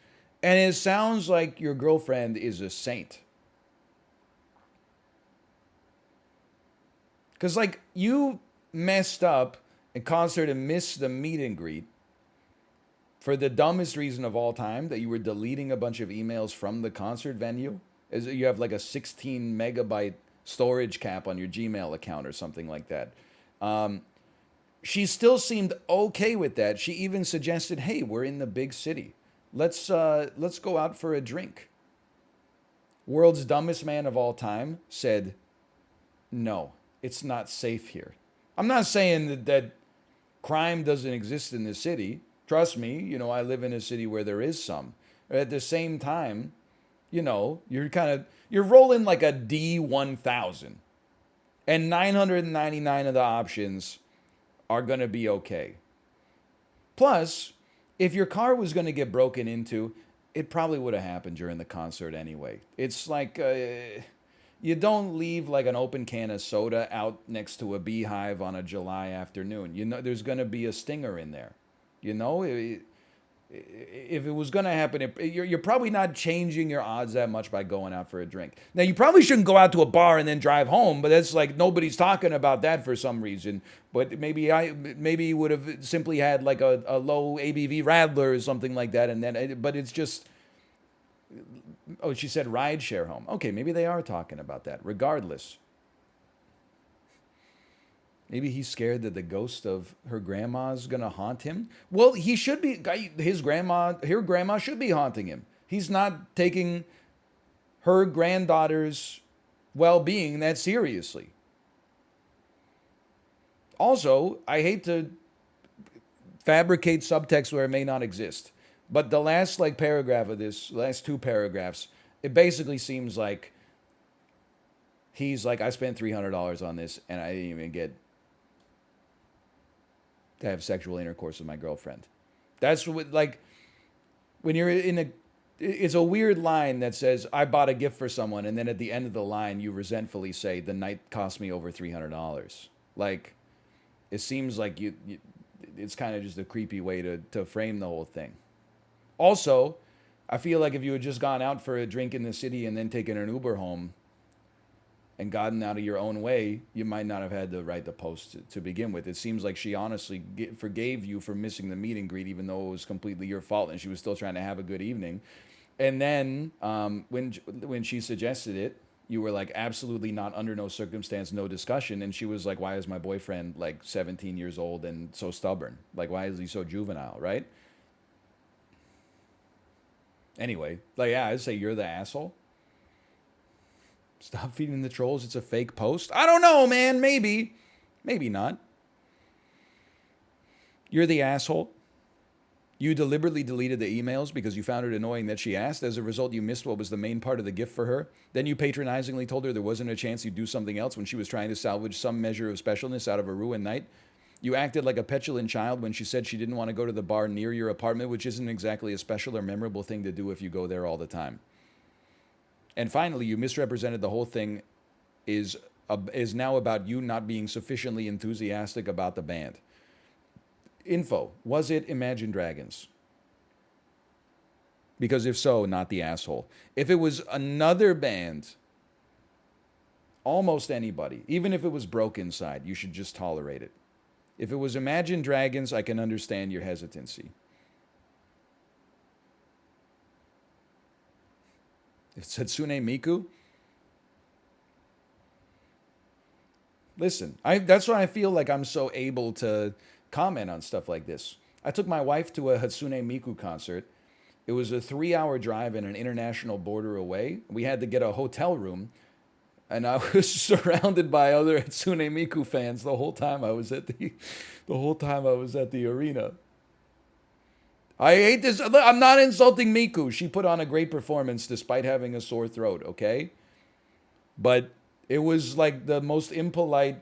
and it sounds like your girlfriend is a saint. Because, like, you messed up and caused her to miss the meet and greet for the dumbest reason of all time, that you were deleting a bunch of emails from the concert venue. You have like a 16 megabyte storage cap on your Gmail account or something like that. She still seemed okay with that. She even suggested, "Hey, we're in the big city. Let's go out for a drink." World's dumbest man of all time said, "No, it's not safe here." I'm not saying that crime doesn't exist in the city. Trust me, I live in a city where there is some. At the same time, you're rolling like a D1000, and 999 of the options are going to be okay. Plus, if your car was going to get broken into, it probably would have happened during the concert anyway. It's like, you don't leave like an open can of soda out next to a beehive on a July afternoon. There's going to be a stinger in there. If it was going to happen, you're probably not changing your odds that much by going out for a drink. Now, you probably shouldn't go out to a bar and then drive home, but that's like nobody's talking about that for some reason. But maybe you would have simply had like a low ABV Radler or something like that. But it's just, oh, she said ride share home. Okay, maybe they are talking about that. Regardless. Maybe he's scared that the ghost of her grandma's gonna haunt him. Well, he should be. Her grandma should be haunting him. He's not taking her granddaughter's well-being that seriously. Also, I hate to fabricate subtext where it may not exist, but the last paragraph of this, last 2 paragraphs, it basically seems like he's like, I spent $300 on this and I didn't even get to have sexual intercourse with my girlfriend. That's what, like, when you're it's a weird line that says, I bought a gift for someone, and then at the end of the line, you resentfully say, the night cost me over $300. Like, it seems like it's kind of just a creepy way to frame the whole thing. Also, I feel like if you had just gone out for a drink in the city and then taken an Uber home and gotten out of your own way, you might not have had to write the post to begin with. It seems like she honestly forgave you for missing the meet and greet, even though it was completely your fault, and she was still trying to have a good evening. And then when she suggested it, you were like, absolutely not, under no circumstance, no discussion. And she was like, why is my boyfriend like 17 years old and so stubborn? Like, why is he so juvenile, right? Anyway, like, yeah, I'd say you're the asshole. Stop feeding the trolls. It's a fake post. I don't know, man. Maybe. Maybe not. You're the asshole. You deliberately deleted the emails because you found it annoying that she asked. As a result, you missed what was the main part of the gift for her. Then you patronizingly told her there wasn't a chance you'd do something else when she was trying to salvage some measure of specialness out of a ruined night. You acted like a petulant child when she said she didn't want to go to the bar near your apartment, which isn't exactly a special or memorable thing to do if you go there all the time. And finally, you misrepresented the whole thing is now about you not being sufficiently enthusiastic about the band. Info. Was it Imagine Dragons? Because if so, not the asshole. If it was another band, almost anybody, even if it was Broke Inside, you should just tolerate it. If it was Imagine Dragons, I can understand your hesitancy. If it's Hatsune Miku, listen, that's why I feel like I'm so able to comment on stuff like this. I took my wife to a Hatsune Miku concert. It was a 3-hour drive and an international border away. We had to get a hotel room, and I was surrounded by other Hatsune Miku fans the whole time I was at the arena. I hate this. I'm not insulting Miku. She put on a great performance despite having a sore throat, okay? But it was like the most impolite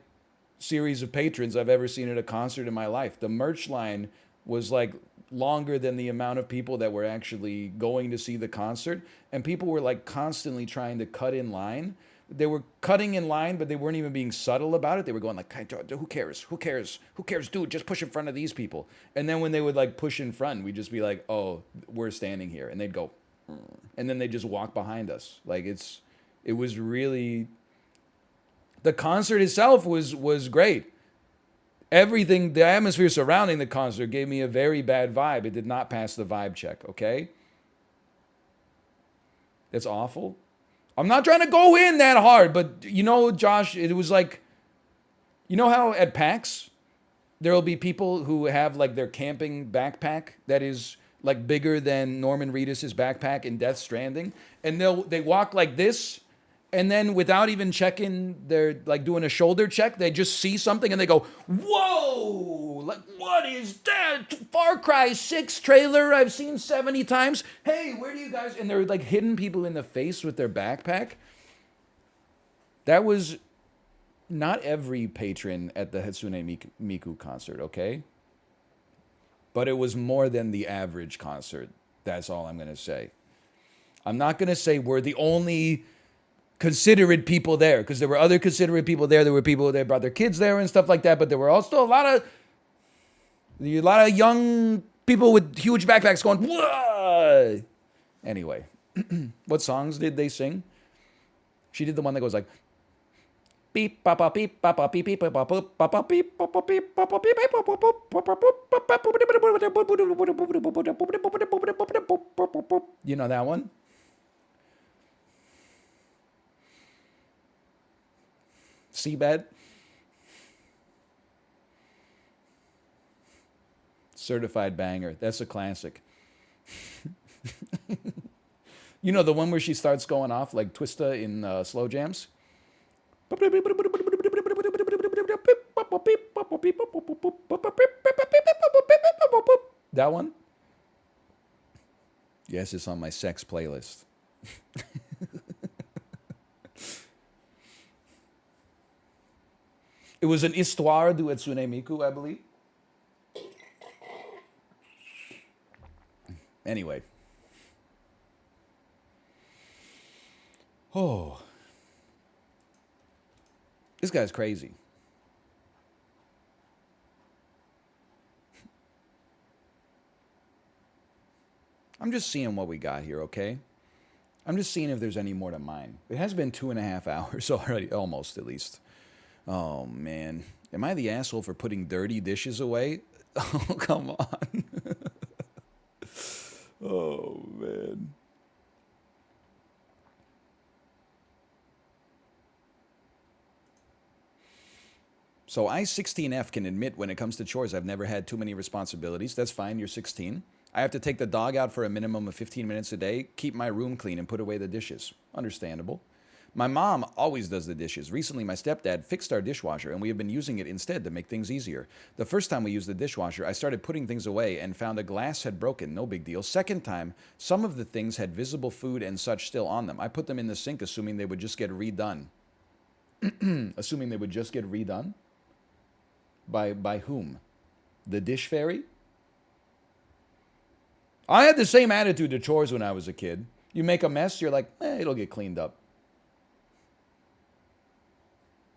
series of patrons I've ever seen at a concert in my life. The merch line was like longer than the amount of people that were actually going to see the concert. And people were like constantly trying to cut in line. They were cutting in line, but they weren't even being subtle about it. They were going like, who cares? Who cares? Who cares? Dude, just push in front of these people. And then when they would like push in front, we'd just be like, oh, we're standing here. And they'd go, and then they just walk behind us. Like it was really, the concert itself was great. Everything, the atmosphere surrounding the concert gave me a very bad vibe. It did not pass the vibe check, okay? It's awful. I'm not trying to go in that hard, but you know, Josh, it was like, you know how at PAX, there will be people who have like their camping backpack that is like bigger than Norman Reedus' backpack in Death Stranding, and they walk like this, and then without even checking, they're like doing a shoulder check, they just see something and they go, whoa, like what is that? Far Cry 6 trailer I've seen 70 times. Hey, where do you guys, and they're like hitting people in the face with their backpack. That was not every patron at the Hatsune Miku concert, okay? But it was more than the average concert. That's all I'm going to say. I'm not going to say we're the only considerate people there, because there were other considerate people there. There were people that brought their kids there and stuff like that, but there were also a lot of young people with huge backpacks going, whoa! Anyway, what songs did they sing? She did the one that goes like, beep papa beep papa beep beep papa boop papa beep papa beep papa beep papa boop. You know that one? Seabed. Certified banger. That's a classic. You know the one where she starts going off like Twista in slow jams? That one? Yes, it's on my sex playlist. It was an Histoire du Hatsune Miku, I believe. Anyway. Oh. This guy's crazy. I'm just seeing what we got here, okay? I'm just seeing if there's any more to mine. It has been 2.5 hours already, almost at least. Oh, man. Am I the asshole for putting dirty dishes away? Oh, come on. Oh, man. So I, 16F, can admit when it comes to chores, I've never had too many responsibilities. That's fine. You're 16. I have to take the dog out for a minimum of 15 minutes a day, keep my room clean, and put away the dishes. Understandable. My mom always does the dishes. Recently, my stepdad fixed our dishwasher, and we have been using it instead to make things easier. The first time we used the dishwasher, I started putting things away and found a glass had broken. No big deal. Second time, some of the things had visible food and such still on them. I put them in the sink, assuming they would just get redone. Assuming they would just get redone? By whom? The dish fairy? I had the same attitude to chores when I was a kid. You make a mess, you're like, it'll get cleaned up.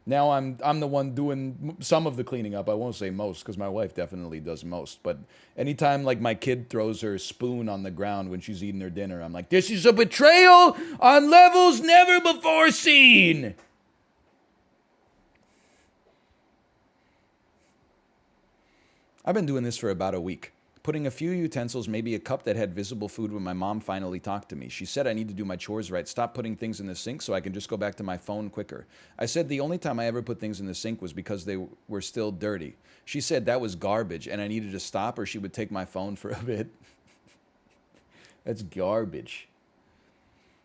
Now I'm the one doing some of the cleaning up. I won't say most because my wife definitely does most. But anytime like my kid throws her spoon on the ground when she's eating her dinner, I'm like, this is a betrayal on levels never before seen. I've been doing this for about a week. Putting a few utensils, maybe a cup that had visible food when my mom finally talked to me. She said I need to do my chores right, stop putting things in the sink so I can just go back to my phone quicker. I said the only time I ever put things in the sink was because they were still dirty. She said that was garbage and I needed to stop or she would take my phone for a bit. That's garbage.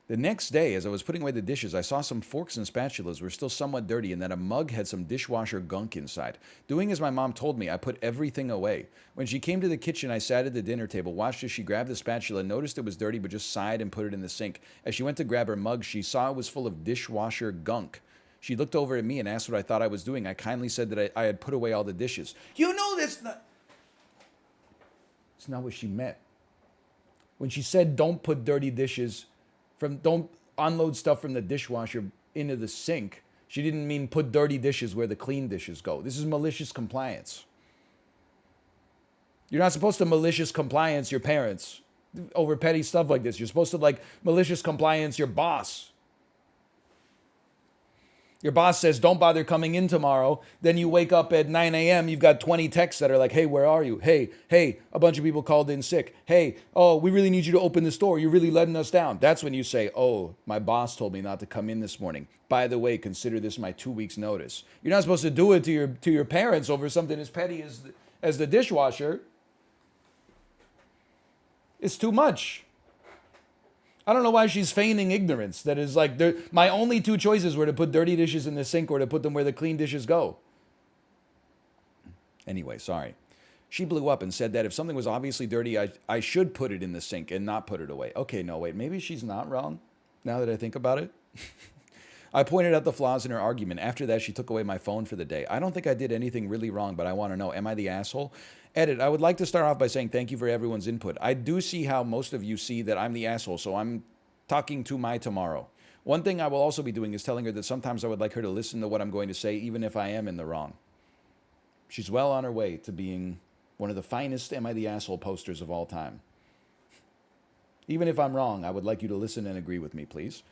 The next day, as I was putting away the dishes, I saw some forks and spatulas were still somewhat dirty and that a mug had some dishwasher gunk inside. Doing as my mom told me, I put everything away. When she came to the kitchen, I sat at the dinner table, watched as she grabbed the spatula, noticed it was dirty, but just sighed and put it in the sink. As she went to grab her mug, she saw it was full of dishwasher gunk. She looked over at me and asked what I thought I was doing. I kindly said that I had put away all the dishes. You know that's not... It's not what she meant. When she said don't put dirty dishes... don't unload stuff from the dishwasher into the sink. She didn't mean put dirty dishes where the clean dishes go. This is malicious compliance. You're not supposed to malicious compliance your parents over petty stuff like this. You're supposed to like malicious compliance your boss. Your boss says, don't bother coming in tomorrow. Then you wake up at 9 a.m. You've got 20 texts that are like, hey, where are you? Hey, a bunch of people called in sick. Hey, oh, we really need you to open the store. You're really letting us down. That's when you say, oh, my boss told me not to come in this morning. By the way, consider this my 2 weeks notice. You're not supposed to do it to your parents over something as petty as the dishwasher. It's too much. I don't know why she's feigning ignorance. That is like, my only two choices were to put dirty dishes in the sink or to put them where the clean dishes go. Anyway, sorry. She blew up and said that if something was obviously dirty, I should put it in the sink and not put it away. Okay, no, wait, maybe she's not wrong now that I think about it. I pointed out the flaws in her argument. After that, she took away my phone for the day. I don't think I did anything really wrong, but I want to know, am I the asshole? Edit, I would like to start off by saying thank you for everyone's input. I do see how most of you see that I'm the asshole, so I'm talking to my tomorrow. One thing I will also be doing is telling her that sometimes I would like her to listen to what I'm going to say, even if I am in the wrong. She's well on her way to being one of the finest Am I the Asshole posters of all time. Even if I'm wrong, I would like you to listen and agree with me, please.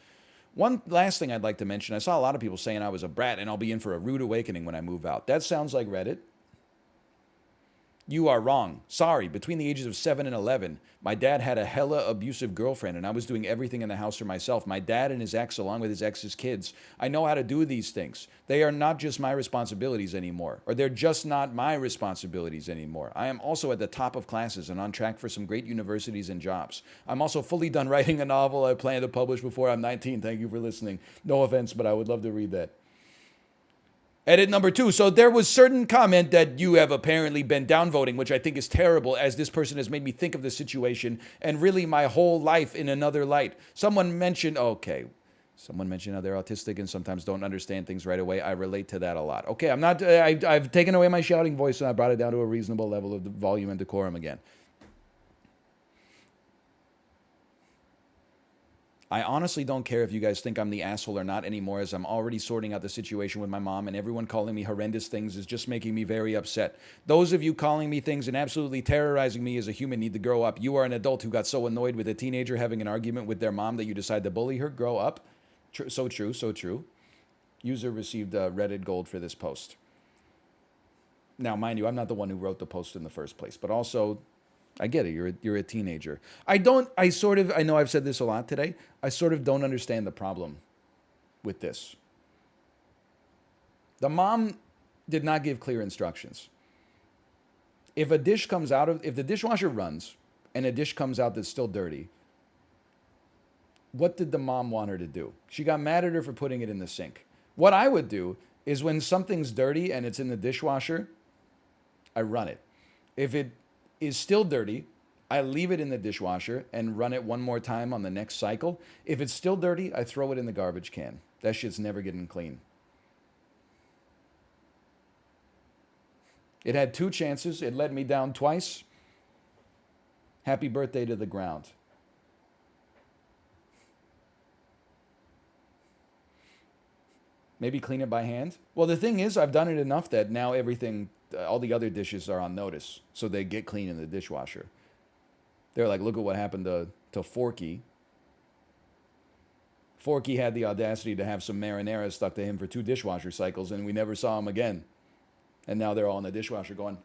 One last thing I'd like to mention, I saw a lot of people saying I was a brat and I'll be in for a rude awakening when I move out. That sounds like Reddit. You are wrong. Sorry, between the ages of 7 and 11, my dad had a hella abusive girlfriend and I was doing everything in the house for myself. My dad and his ex, along with his ex's kids, I know how to do these things. They are not just my responsibilities anymore, or they're just not my responsibilities anymore. I am also at the top of classes and on track for some great universities and jobs. I'm also fully done writing a novel I plan to publish before I'm 19. Thank you for listening. No offense, but I would love to read that. Edit number 2. So there was certain comment that you have apparently been downvoting, which I think is terrible, as this person has made me think of the situation and really my whole life in another light. Someone mentioned how they're autistic and sometimes don't understand things right away. I relate to that a lot. Okay, I've taken away my shouting voice and I brought it down to a reasonable level of volume and decorum again. I honestly don't care if you guys think I'm the asshole or not anymore, as I'm already sorting out the situation with my mom, and everyone calling me horrendous things is just making me very upset. Those of you calling me things and absolutely terrorizing me as a human need to grow up. You are an adult who got so annoyed with a teenager having an argument with their mom that you decide to bully her. Grow up. So true, so true. User received Reddit gold for this post. Now, mind you, I'm not the one who wrote the post in the first place, but also... I get it. You're a teenager. I know I've said this a lot today. I sort of don't understand the problem with this. The mom did not give clear instructions. If the dishwasher runs and a dish comes out that's still dirty, What did the mom want her to do? She got mad at her for putting it in the sink. What I would do is when something's dirty and it's in the dishwasher, I run it. If it is still dirty, I leave it in the dishwasher and run it one more time on the next cycle. If it's still dirty, I throw it in the garbage can. That shit's never getting clean. It had 2 chances. It let me down twice. Happy birthday to the ground. Maybe clean it by hand. Well, the thing is, I've done it enough that now everything, all the other dishes are on notice. So they get clean in the dishwasher. They're like, look at what happened to Forky. Forky had the audacity to have some marinara stuck to him for 2 dishwasher cycles, and we never saw him again. And now they're all in the dishwasher going.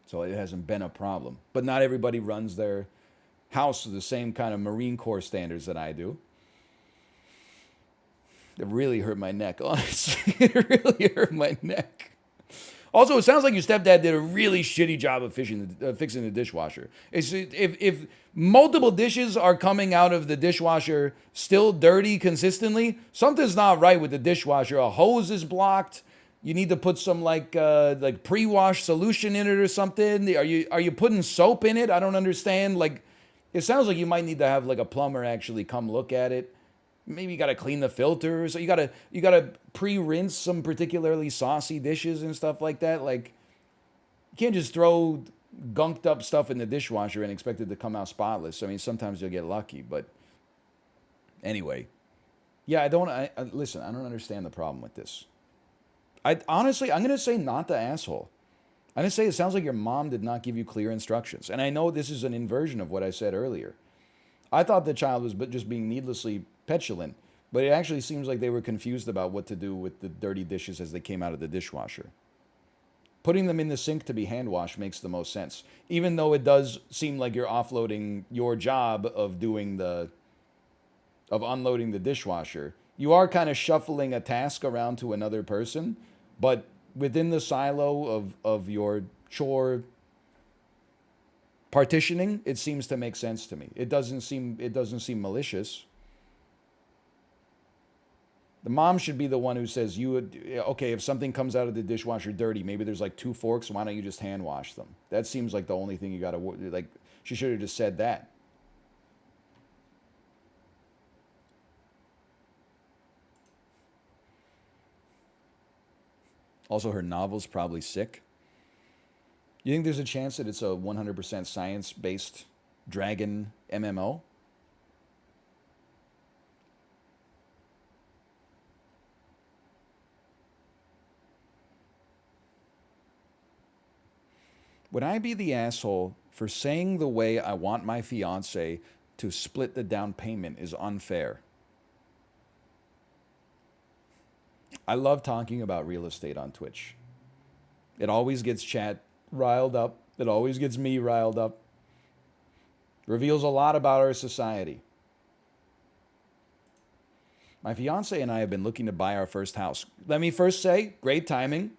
So it hasn't been a problem. But not everybody runs their house to the same kind of Marine Corps standards that I do. It really hurt my neck, honestly. It really hurt my neck. Also, it sounds like your stepdad did a really shitty job of fixing the dishwasher. If multiple dishes are coming out of the dishwasher still dirty consistently, something's not right with the dishwasher. A hose is blocked. You need to put some like pre-wash solution in it or something. Are you putting soap in it? I don't understand. Like, it sounds like you might need to have like a plumber actually come look at it. Maybe you got to clean the filters. So you gotta pre-rinse some particularly saucy dishes and stuff like that. Like, you can't just throw gunked up stuff in the dishwasher and expect it to come out spotless. I mean, sometimes you'll get lucky, but anyway, yeah, listen. I don't understand the problem with this. Honestly, I'm gonna say not the asshole. I'm gonna say it sounds like your mom did not give you clear instructions, and I know this is an inversion of what I said earlier. I thought the child was just being needlessly petulant, but it actually seems like they were confused about what to do with the dirty dishes as they came out of the dishwasher. Putting them in the sink to be hand washed makes the most sense, even though it does seem like you're offloading your job of unloading the dishwasher. You are kind of shuffling a task around to another person, but within the silo of your chore partitioning, it seems to make sense to me. It doesn't seem malicious. The mom should be the one who says, okay, if something comes out of the dishwasher dirty, maybe there's like 2 forks, why don't you just hand wash them? That seems like the only thing you got to, like, she should have just said that. Also, her novel's probably sick. You think there's a chance that it's a 100% science-based dragon MMO? Would I be the asshole for saying the way I want my fiance to split the down payment is unfair? I love talking about real estate on Twitch. It always gets chat riled up. It always gets me riled up. Reveals a lot about our society. My fiance and I have been looking to buy our first house. Let me first say, great timing.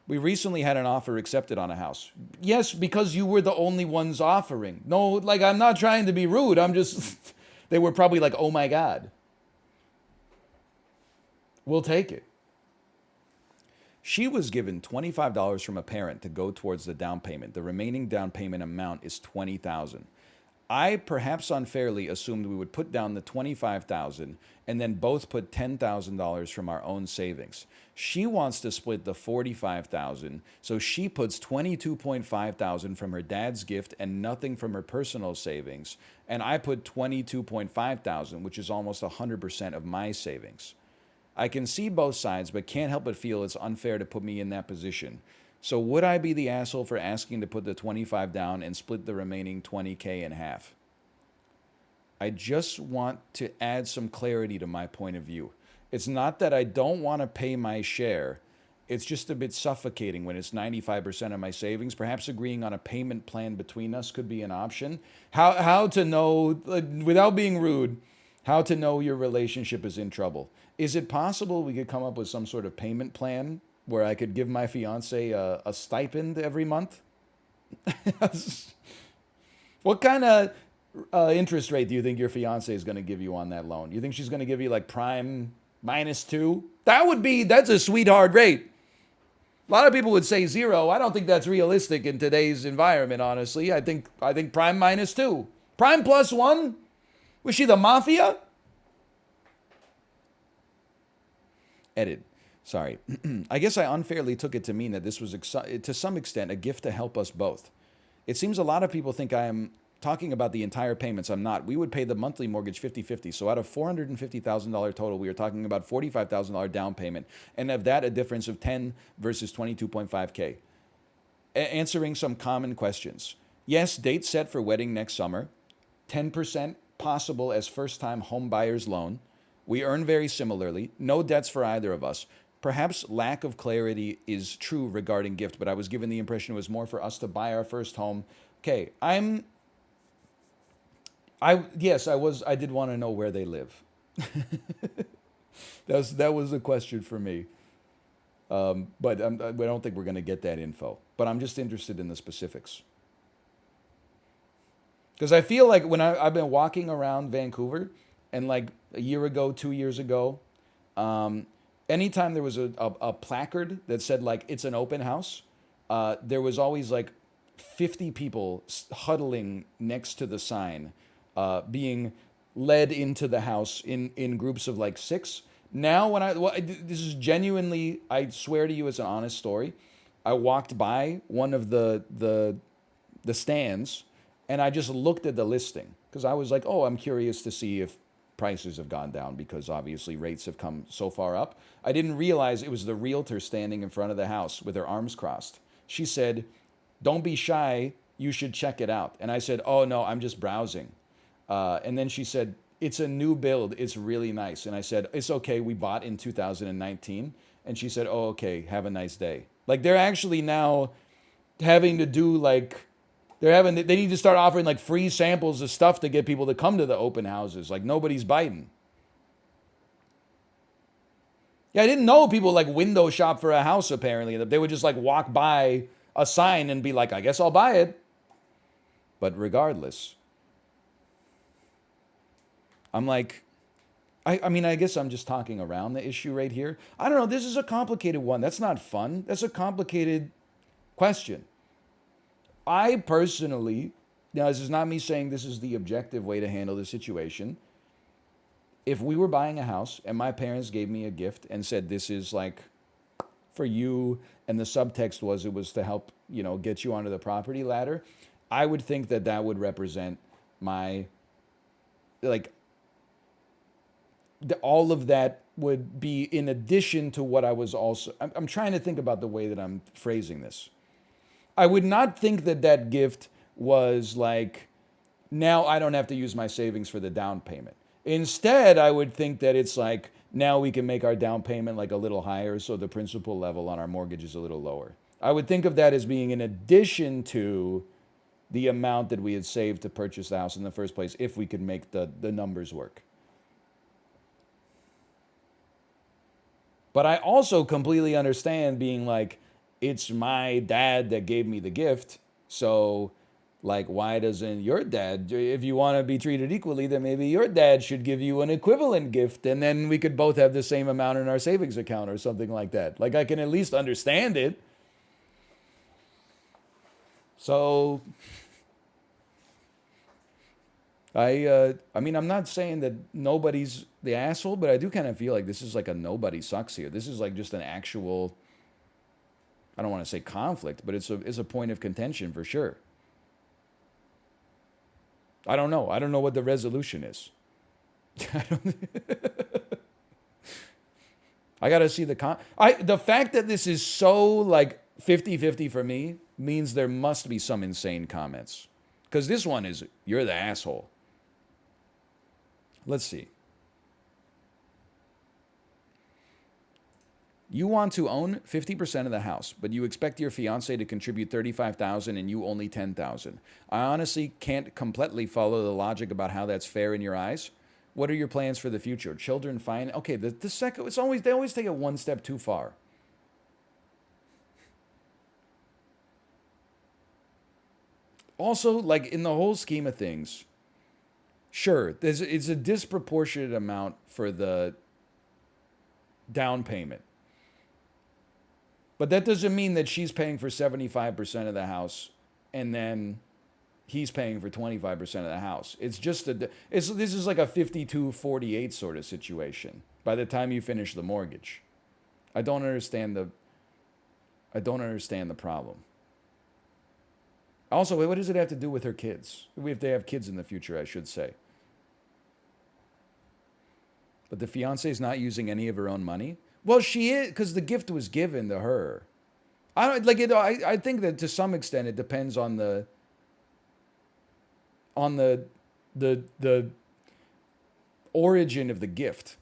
We recently had an offer accepted on a house. Yes, because you were the only ones offering. No, like, I'm not trying to be rude. I'm just, they were probably like, oh my God. We'll take it. She was given $25 from a parent to go towards the down payment. The remaining down payment amount is $20,000. I, perhaps unfairly, assumed we would put down the $25,000 and then both put $10,000 from our own savings. She wants to split the $45,000, so she puts $22,500 from her dad's gift and nothing from her personal savings, and I put $22,500, which is almost 100% of my savings. I can see both sides, but can't help but feel it's unfair to put me in that position. So would I be the asshole for asking to put the 25 down and split the remaining 20K in half? I just want to add some clarity to my point of view. It's not that I don't want to pay my share. It's just a bit suffocating when it's 95% of my savings. Perhaps agreeing on a payment plan between us could be an option. How to know, without being rude, how to know your relationship is in trouble. Is it possible we could come up with some sort of payment plan where I could give my fiance a stipend every month? What kind of interest rate do you think your fiance is going to give you on that loan? You think she's going to give you like prime -2? That's a sweetheart rate. A lot of people would say 0. I don't think that's realistic in today's environment, honestly. I think prime -2. Prime +1? Was she the mafia? Edit. Sorry. I guess I unfairly took it to mean that this was, to some extent, a gift to help us both. It seems a lot of people think I am talking about the entire payments. I'm not. We would pay the monthly mortgage 50-50. So out of $450,000 total, we are talking about $45,000 down payment. And of that, a difference of 10 versus 22.5K. Answering some common questions. Yes, date set for wedding next summer. 10% possible as first-time home buyer's loan. We earn very similarly. No debts for either of us. Perhaps lack of clarity is true regarding gift, but I was given the impression it was more for us to buy our first home. Okay, yes, I did want to know where they live. That was a question for me. But I don't think we're going to get that info. But I'm just interested in the specifics. Because I feel like when I've been walking around Vancouver, and like a year ago, 2 years ago, anytime there was a placard that said like it's an open house, there was always like 50 people huddling next to the sign, being led into the house in groups of like 6. Now this is genuinely, I swear to you, it's an honest story. I walked by one of the stands, and I just looked at the listing because I was like, oh, I'm curious to see if prices have gone down because obviously rates have come so far up. I didn't realize it was the realtor standing in front of the house with her arms crossed. She said, don't be shy, you should check it out. And I said, oh no, I'm just browsing. And then she said, it's a new build, it's really nice. And I said, it's okay, we bought in 2019. And she said, oh, okay, have a nice day. Like they're actually now having to do like, they need to start offering like free samples of stuff to get people to come to the open houses. Like nobody's biting. Yeah, I didn't know people like window shop for a house apparently. That they would just like walk by a sign and be like, I guess I'll buy it. But regardless, I'm like, I mean, I guess I'm just talking around the issue right here. I don't know. This is a complicated one. That's not fun. That's a complicated question. I personally, now this is not me saying this is the objective way to handle the situation. If we were buying a house and my parents gave me a gift and said, this is like for you, and the subtext was it was to help, get you onto the property ladder, I would think that that would represent my, like, all of that would be in addition to what I was also, I'm trying to think about the way that I'm phrasing this. I would not think that that gift was like, now I don't have to use my savings for the down payment. Instead, I would think that it's like, now we can make our down payment like a little higher so the principal level on our mortgage is a little lower. I would think of that as being in addition to the amount that we had saved to purchase the house in the first place if we could make the numbers work. But I also completely understand being like, it's my dad that gave me the gift, so like, why doesn't your dad, if you want to be treated equally, then maybe your dad should give you an equivalent gift, and then we could both have the same amount in our savings account or something like that. Like, I can at least understand it. So, I mean, I'm not saying that nobody's the asshole, but I do kind of feel like this is like a nobody sucks here. This is like just an actual, I don't want to say conflict, but it's a point of contention for sure. I don't know. I don't know what the resolution is. I got to see the the fact that this is so like 50-50 for me means there must be some insane comments. Because this one is, you're the asshole. Let's see. You want to own 50% of the house, but you expect your fiance to contribute $35,000 and you only $10,000. I honestly can't completely follow the logic about how that's fair in your eyes. What are your plans for the future? Children, fine. Okay, the second, they always take it one step too far. Also, like in the whole scheme of things, sure, it's a disproportionate amount for the down payment. But that doesn't mean that she's paying for 75% of the house and then he's paying for 25% of the house. It's just this is like a 52-48 sort of situation by the time you finish the mortgage. I don't understand the problem. Also, what does it have to do with her kids? If they have kids in the future, I should say. But the fiance is not using any of her own money? Well, she is, because the gift was given to her. I think that to some extent it depends on the origin of the gift.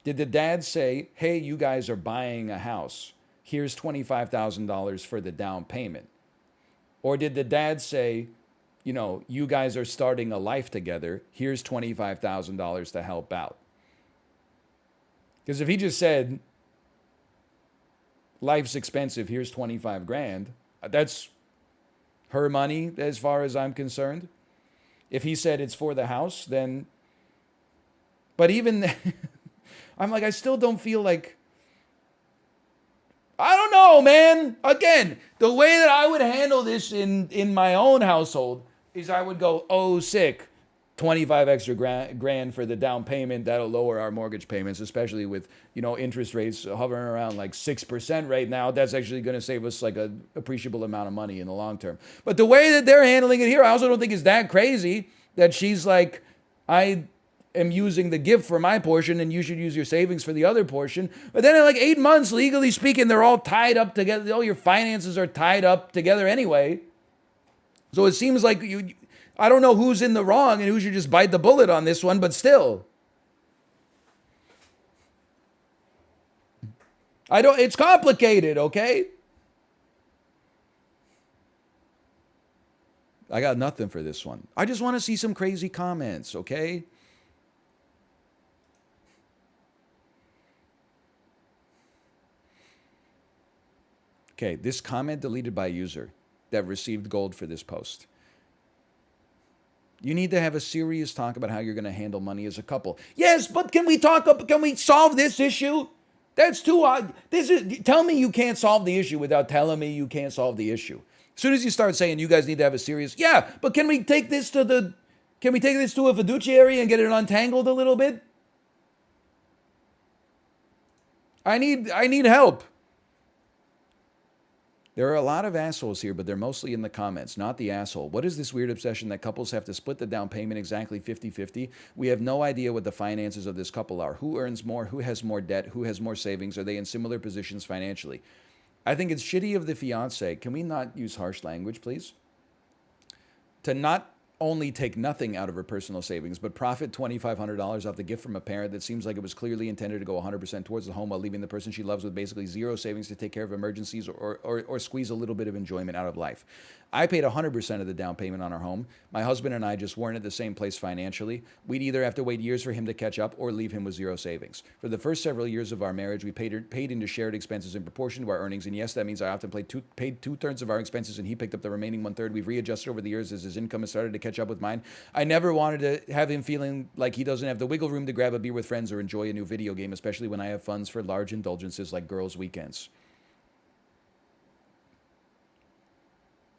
Did the dad say, "Hey, you guys are buying a house. Here's $25,000 for the down payment"? Or did the dad say, "You guys are starting a life together. Here's $25,000 to help out"? Because if he just said, "Life's expensive, here's 25 grand," that's her money as far as I'm concerned. If he said it's for the house, then... But even then, I'm like, I still don't feel like... I don't know, man. Again, the way that I would handle this in my own household is I would go, "Oh, sick. 25 extra grand for the down payment. That'll lower our mortgage payments, especially with, interest rates hovering around like 6% right now. That's actually going to save us like an appreciable amount of money in the long term." But the way that they're handling it here, I also don't think is that crazy, that she's like, "I am using the gift for my portion and you should use your savings for the other portion." But then in like 8 months, legally speaking, they're all tied up together. All your finances are tied up together anyway. So it seems like I don't know who's in the wrong and who should just bite the bullet on this one, but still. It's complicated, okay? I got nothing for this one. I just want to see some crazy comments, okay? Okay, this comment deleted by a user that received gold for this post. You need to have a serious talk about how you're going to handle money as a couple. Yes, but can we solve this issue? That's too hard. Tell me you can't solve the issue without telling me you can't solve the issue. As soon as you start saying you guys need to have a serious, yeah, but can we take this to a fiduciary and get it untangled a little bit? I need help. There are a lot of assholes here, but they're mostly in the comments, not the asshole. What is this weird obsession that couples have to split the down payment exactly 50-50? We have no idea what the finances of this couple are. Who earns more? Who has more debt? Who has more savings? Are they in similar positions financially? I think it's shitty of the fiance. Can we not use harsh language, please? To not only take nothing out of her personal savings, but profit $2,500 off the gift from a parent that seems like it was clearly intended to go 100% towards the home, while leaving the person she loves with basically zero savings to take care of emergencies or squeeze a little bit of enjoyment out of life. I paid 100% of the down payment on our home. My husband and I just weren't at the same place financially. We'd either have to wait years for him to catch up or leave him with zero savings. For the first several years of our marriage, we paid into shared expenses in proportion to our earnings. And yes, that means I often paid 2/3 of our expenses and he picked up the remaining 1/3. We've readjusted over the years as his income has started to catch up with mine. I never wanted to have him feeling like he doesn't have the wiggle room to grab a beer with friends or enjoy a new video game, especially when I have funds for large indulgences like girls' weekends.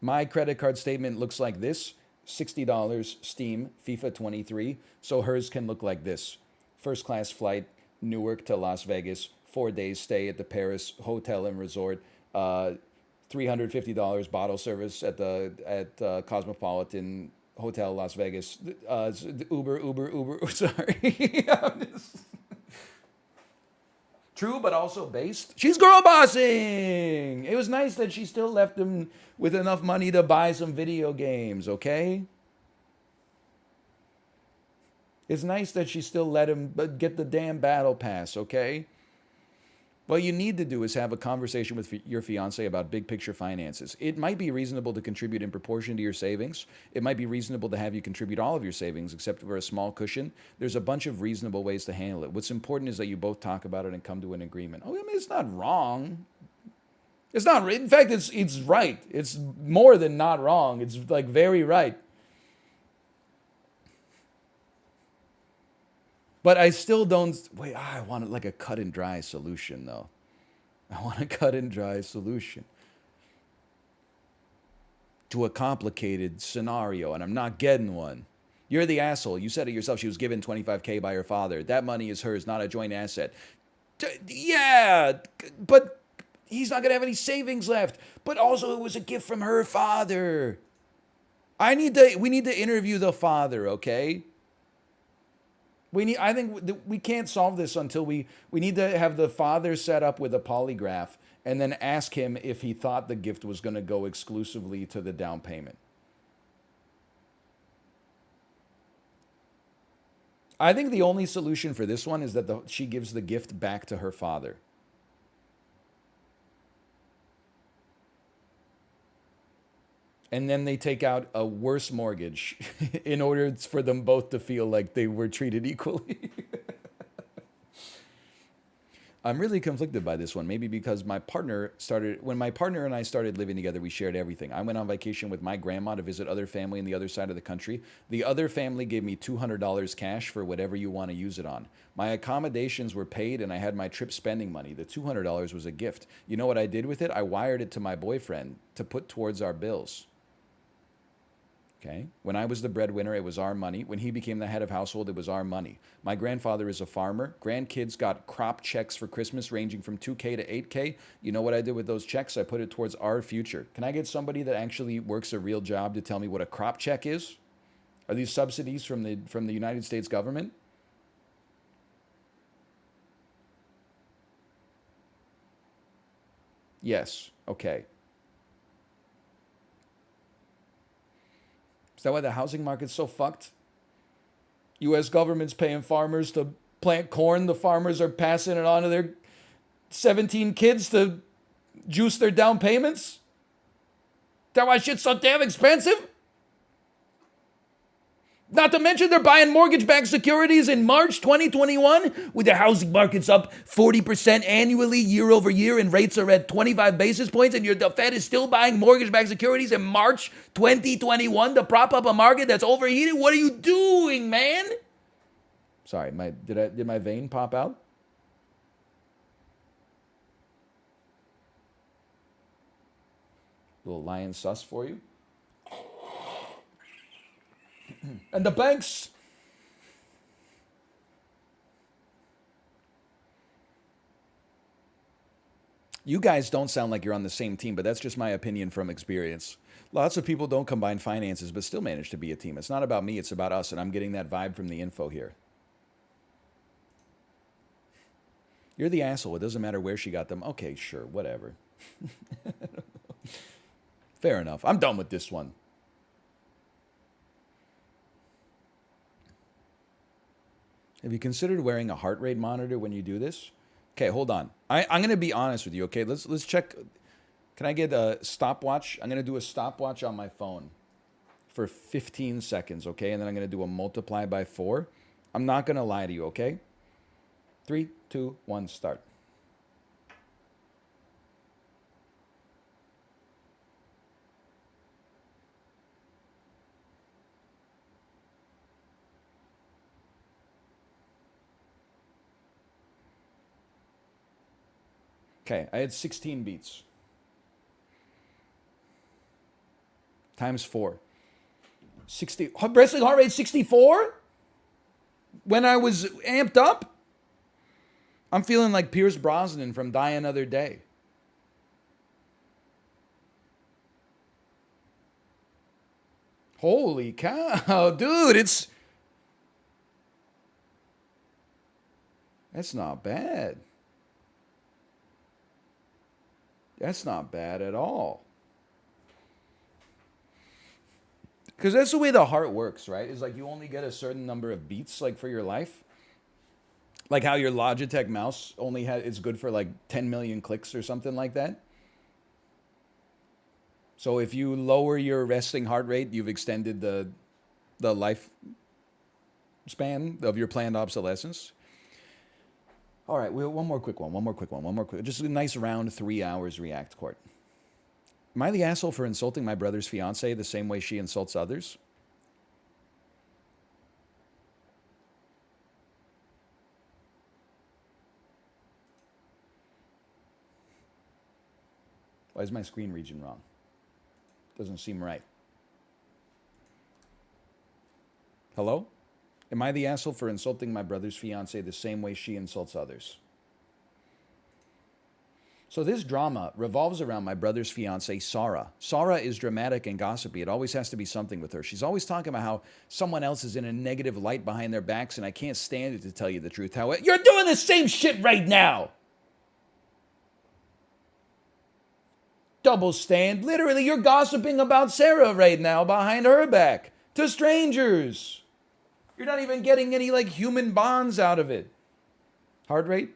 My credit card statement looks like this. $60 Steam, FIFA 23. So hers can look like this. First class flight, Newark to Las Vegas, 4 days stay at the Paris Hotel and Resort, $350 bottle service at Cosmopolitan Hotel Las Vegas. Uber. Sorry. True, but also based. She's girl bossing. It was nice that she still left him with enough money to buy some video games, okay? It's nice that she still let him get the damn battle pass, okay? What you need to do is have a conversation with your fiance about big picture finances. It might be reasonable to contribute in proportion to your savings. It might be reasonable to have you contribute all of your savings except for a small cushion. There's a bunch of reasonable ways to handle it. What's important is that you both talk about it and come to an agreement. Oh, I mean, it's not wrong. It's not. In fact, it's right. It's more than not wrong. It's like very right. But I still don't. Wait, I want like a cut and dry solution though. I want a cut and dry solution to a complicated scenario, and I'm not getting one. You're the asshole. You said it yourself. She was given 25K by her father. That money is hers, not a joint asset. Yeah, but he's not going to have any savings left. But also, it was a gift from her father. We need to interview the father, okay? I think we can't solve this until we need to have the father set up with a polygraph and then ask him if he thought the gift was going to go exclusively to the down payment. I think the only solution for this one is that she gives the gift back to her father. And then they take out a worse mortgage in order for them both to feel like they were treated equally. I'm really conflicted by this one. Maybe because when my partner and I started living together, we shared everything. I went on vacation with my grandma to visit other family on the other side of the country. The other family gave me $200 cash for whatever you want to use it on. My accommodations were paid and I had my trip spending money. The $200 was a gift. You know what I did with it? I wired it to my boyfriend to put towards our bills. Okay. When I was the breadwinner, it was our money. When he became the head of household, it was our money. My grandfather is a farmer. Grandkids got crop checks for Christmas ranging from 2K to 8K. You know what I did with those checks? I put it towards our future. Can I get somebody that actually works a real job to tell me what a crop check is? Are these subsidies from the United States government? Yes. Okay. Is that why the housing market's so fucked? U.S. government's paying farmers to plant corn. The farmers are passing it on to their 17 kids to juice their down payments? Is that why shit's so damn expensive? Not to mention they're buying mortgage-backed securities in March 2021 with the housing markets up 40% annually year over year and rates are at 25 basis points and the Fed is still buying mortgage-backed securities in March 2021 to prop up a market that's overheated. What are you doing, man? Sorry, did my vein pop out? Little lion sus for you. And the banks. You guys don't sound like you're on the same team, but that's just my opinion from experience. Lots of people don't combine finances, but still manage to be a team. It's not about me, it's about us, and I'm getting that vibe from the info here. You're the asshole. It doesn't matter where she got them. Okay, sure, whatever. Fair enough. I'm done with this one. Have you considered wearing a heart rate monitor when you do this? Okay, hold on. I'm going to be honest with you, okay? Let's check. Can I get a stopwatch? I'm going to do a stopwatch on my phone for 15 seconds, okay? And then I'm going to do a multiply by 4. I'm not going to lie to you, okay? 3, 2, 1, start. Okay, I had 16 beats. Times 4. 60. Wrestling heart rate 64? When I was amped up? I'm feeling like Pierce Brosnan from Die Another Day. Holy cow, dude, that's not bad. That's not bad at all. Because that's the way the heart works, right? It's like you only get a certain number of beats, like for your life. Like how your Logitech mouse it's good for like 10 million clicks or something like that. So if you lower your resting heart rate, you've extended the life span of your planned obsolescence. All right, one more quick one. Just a nice round 3 hours react court. Am I the asshole for insulting my brother's fiance the same way she insults others? Why is my screen region wrong? Doesn't seem right. Hello? Am I the asshole for insulting my brother's fiance the same way she insults others? So this drama revolves around my brother's fiance, Sarah. Sarah is dramatic and gossipy. It always has to be something with her. She's always talking about how someone else is in a negative light behind their backs, and I can't stand it, to tell you the truth. You're doing the same shit right now! Double stand. Literally, you're gossiping about Sarah right now behind her back to strangers. You're not even getting any, like, human bonds out of it. Heart rate?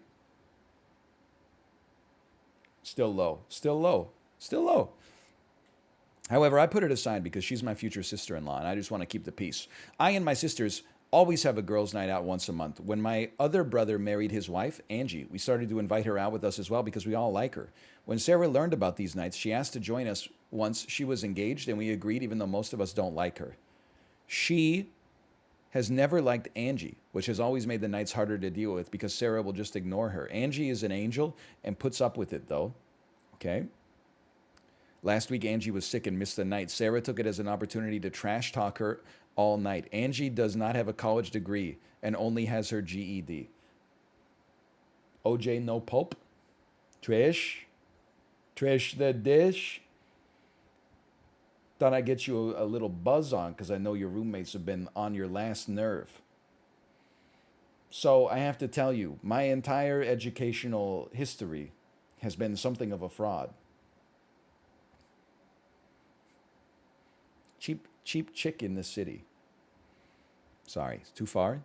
Still low. However, I put it aside because she's my future sister-in-law, and I just want to keep the peace. I and my sisters always have a girls' night out once a month. When my other brother married his wife, Angie, we started to invite her out with us as well because we all like her. When Sarah learned about these nights, she asked to join us once she was engaged, and we agreed even though most of us don't like her. She has never liked Angie, which has always made the nights harder to deal with because Sarah will just ignore her. Angie is an angel and puts up with it, though. Okay? Last week, Angie was sick and missed the night. Sarah took it as an opportunity to trash talk her all night. Angie does not have a college degree and only has her GED. OJ no pulp? Trish the dish? Thought I'd get you a little buzz on because I know your roommates have been on your last nerve. So I have to tell you, my entire educational history has been something of a fraud. Cheap chick in the city. Sorry, it's too far.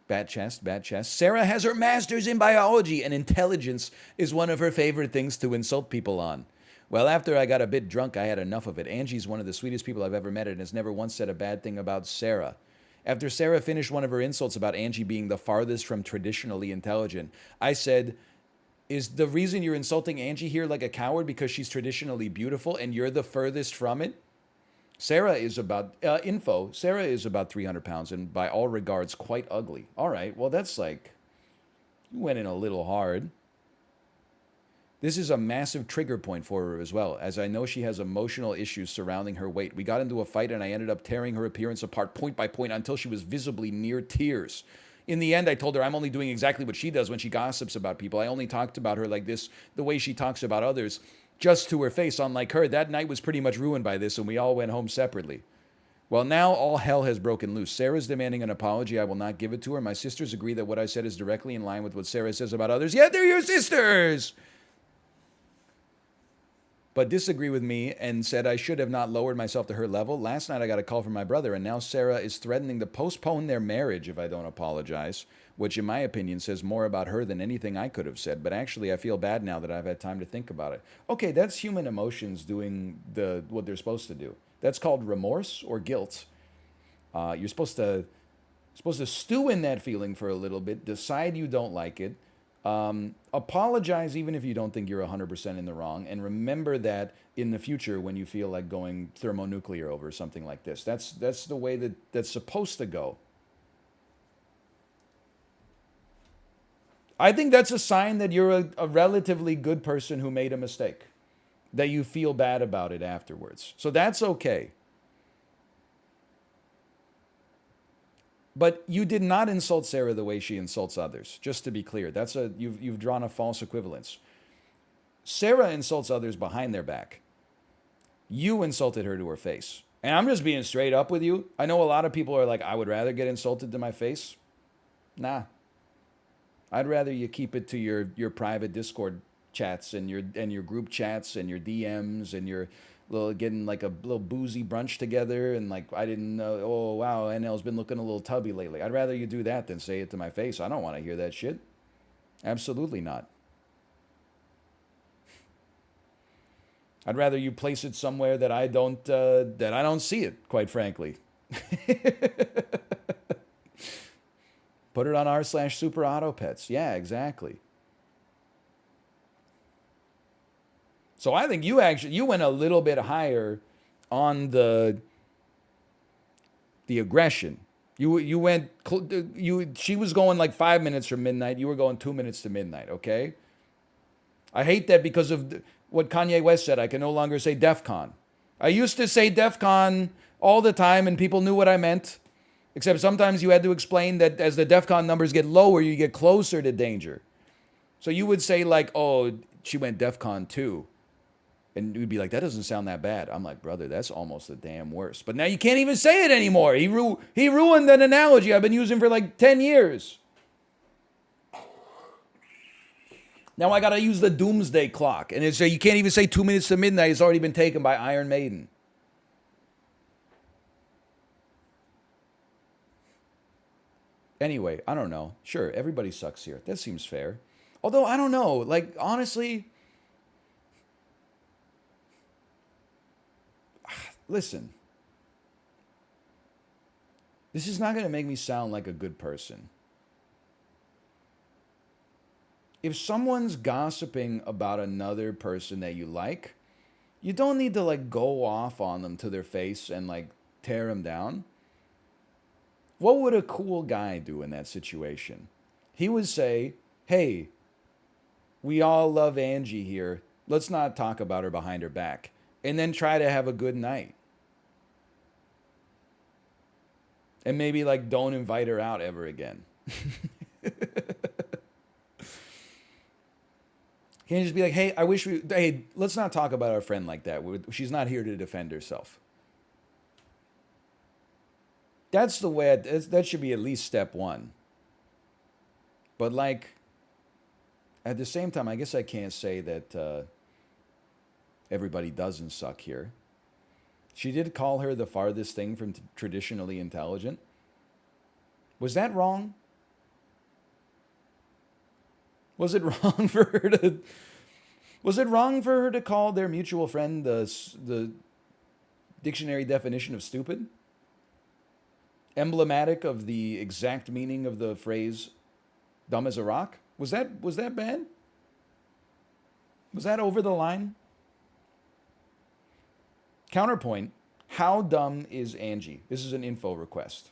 Bad chest. Sarah has her master's in biology, and intelligence is one of her favorite things to insult people on. Well, after I got a bit drunk, I had enough of it. Angie's one of the sweetest people I've ever met and has never once said a bad thing about Sarah. After Sarah finished one of her insults about Angie being the farthest from traditionally intelligent, I said, is the reason you're insulting Angie here like a coward because she's traditionally beautiful and you're the furthest from it? Sarah is about, Sarah is about 300 pounds and by all regards quite ugly. All right, well that's like, you went in a little hard. This is a massive trigger point for her as well, as I know she has emotional issues surrounding her weight. We got into a fight and I ended up tearing her appearance apart point by point until she was visibly near tears. In the end, I told her I'm only doing exactly what she does when she gossips about people. I only talked about her like this, the way she talks about others, just to her face. Unlike her, that night was pretty much ruined by this and we all went home separately. Well, now all hell has broken loose. Sarah's demanding an apology. I will not give it to her. My sisters agree that what I said is directly in line with what Sarah says about others. Yet they're your sisters! But disagree with me and said I should have not lowered myself to her level. Last night I got a call from my brother, and now Sarah is threatening to postpone their marriage if I don't apologize, which in my opinion says more about her than anything I could have said. But actually, I feel bad now that I've had time to think about it. Okay, that's human emotions doing what they're supposed to do. That's called remorse or guilt. You're supposed to stew in that feeling for a little bit, decide you don't like it, apologize even if you don't think you're 100% in the wrong, and remember that in the future when you feel like going thermonuclear over something like this. That's the way that's supposed to go. I think that's a sign that you're a relatively good person who made a mistake, that you feel bad about it afterwards. So that's okay. But you did not insult Sarah the way she insults others, just to be clear. You've drawn a false equivalence. Sarah insults others behind their back. You insulted her to her face. And I'm just being straight up with you. I know a lot of people are like, I would rather get insulted to my face. Nah. I'd rather you keep it to your private Discord chats and your group chats and your DMs and your getting like a little boozy brunch together and like, I didn't know, oh wow, NL's been looking a little tubby lately. I'd rather you do that than say it to my face. I don't want to hear that shit. Absolutely not. I'd rather you place it somewhere that I don't see it, quite frankly. Put it on r/super auto pets. Yeah, exactly. So I think you went a little bit higher on the aggression. You went she was going like 5 minutes from midnight. You were going 2 minutes to midnight. Okay. I hate that because of what Kanye West said. I can no longer say DEF CON. I used to say DEF CON all the time, and people knew what I meant. Except sometimes you had to explain that as the DEF CON numbers get lower, you get closer to danger. So you would say like, "Oh, she went DEF CON 2." And you'd be like, that doesn't sound that bad. I'm like, brother, that's almost the damn worst. But now you can't even say it anymore. He ruined an analogy I've been using for like 10 years. Now I got to use the doomsday clock. And it's, you can't even say 2 minutes to midnight. It's already been taken by Iron Maiden. Anyway, I don't know. Sure, everybody sucks here. That seems fair. Although, I don't know. Like, honestly... Listen, this is not going to make me sound like a good person. If someone's gossiping about another person that you like, you don't need to like go off on them to their face and like tear them down. What would a cool guy do in that situation? He would say, hey, we all love Angie here. Let's not talk about her behind her back. And then try to have a good night. And maybe like don't invite her out ever again. Can't you just be like, hey, let's not talk about our friend like that. She's not here to defend herself. That's the way, that should be at least step one. But like, at the same time, I guess I can't say that everybody doesn't suck here. She did call her the farthest thing from traditionally intelligent. Was that wrong? Was it wrong for her to... Was it wrong for her to call their mutual friend the dictionary definition of stupid? Emblematic of the exact meaning of the phrase dumb as a rock? Was that bad? Was that over the line? Counterpoint, how dumb is Angie? This is an info request.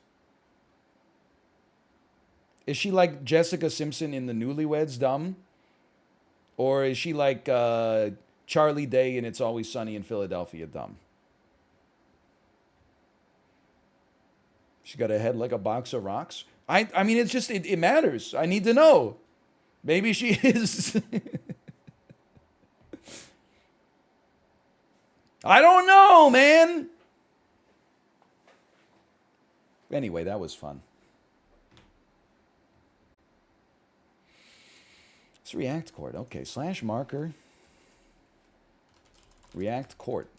Is she like Jessica Simpson in the Newlyweds dumb? Or is she like Charlie Day in It's Always Sunny in Philadelphia dumb? She got a head like a box of rocks? I mean, it's just, it matters. I need to know. Maybe she is... I don't know, man. Anyway, that was fun. It's React Court. Okay, /marker. React Court.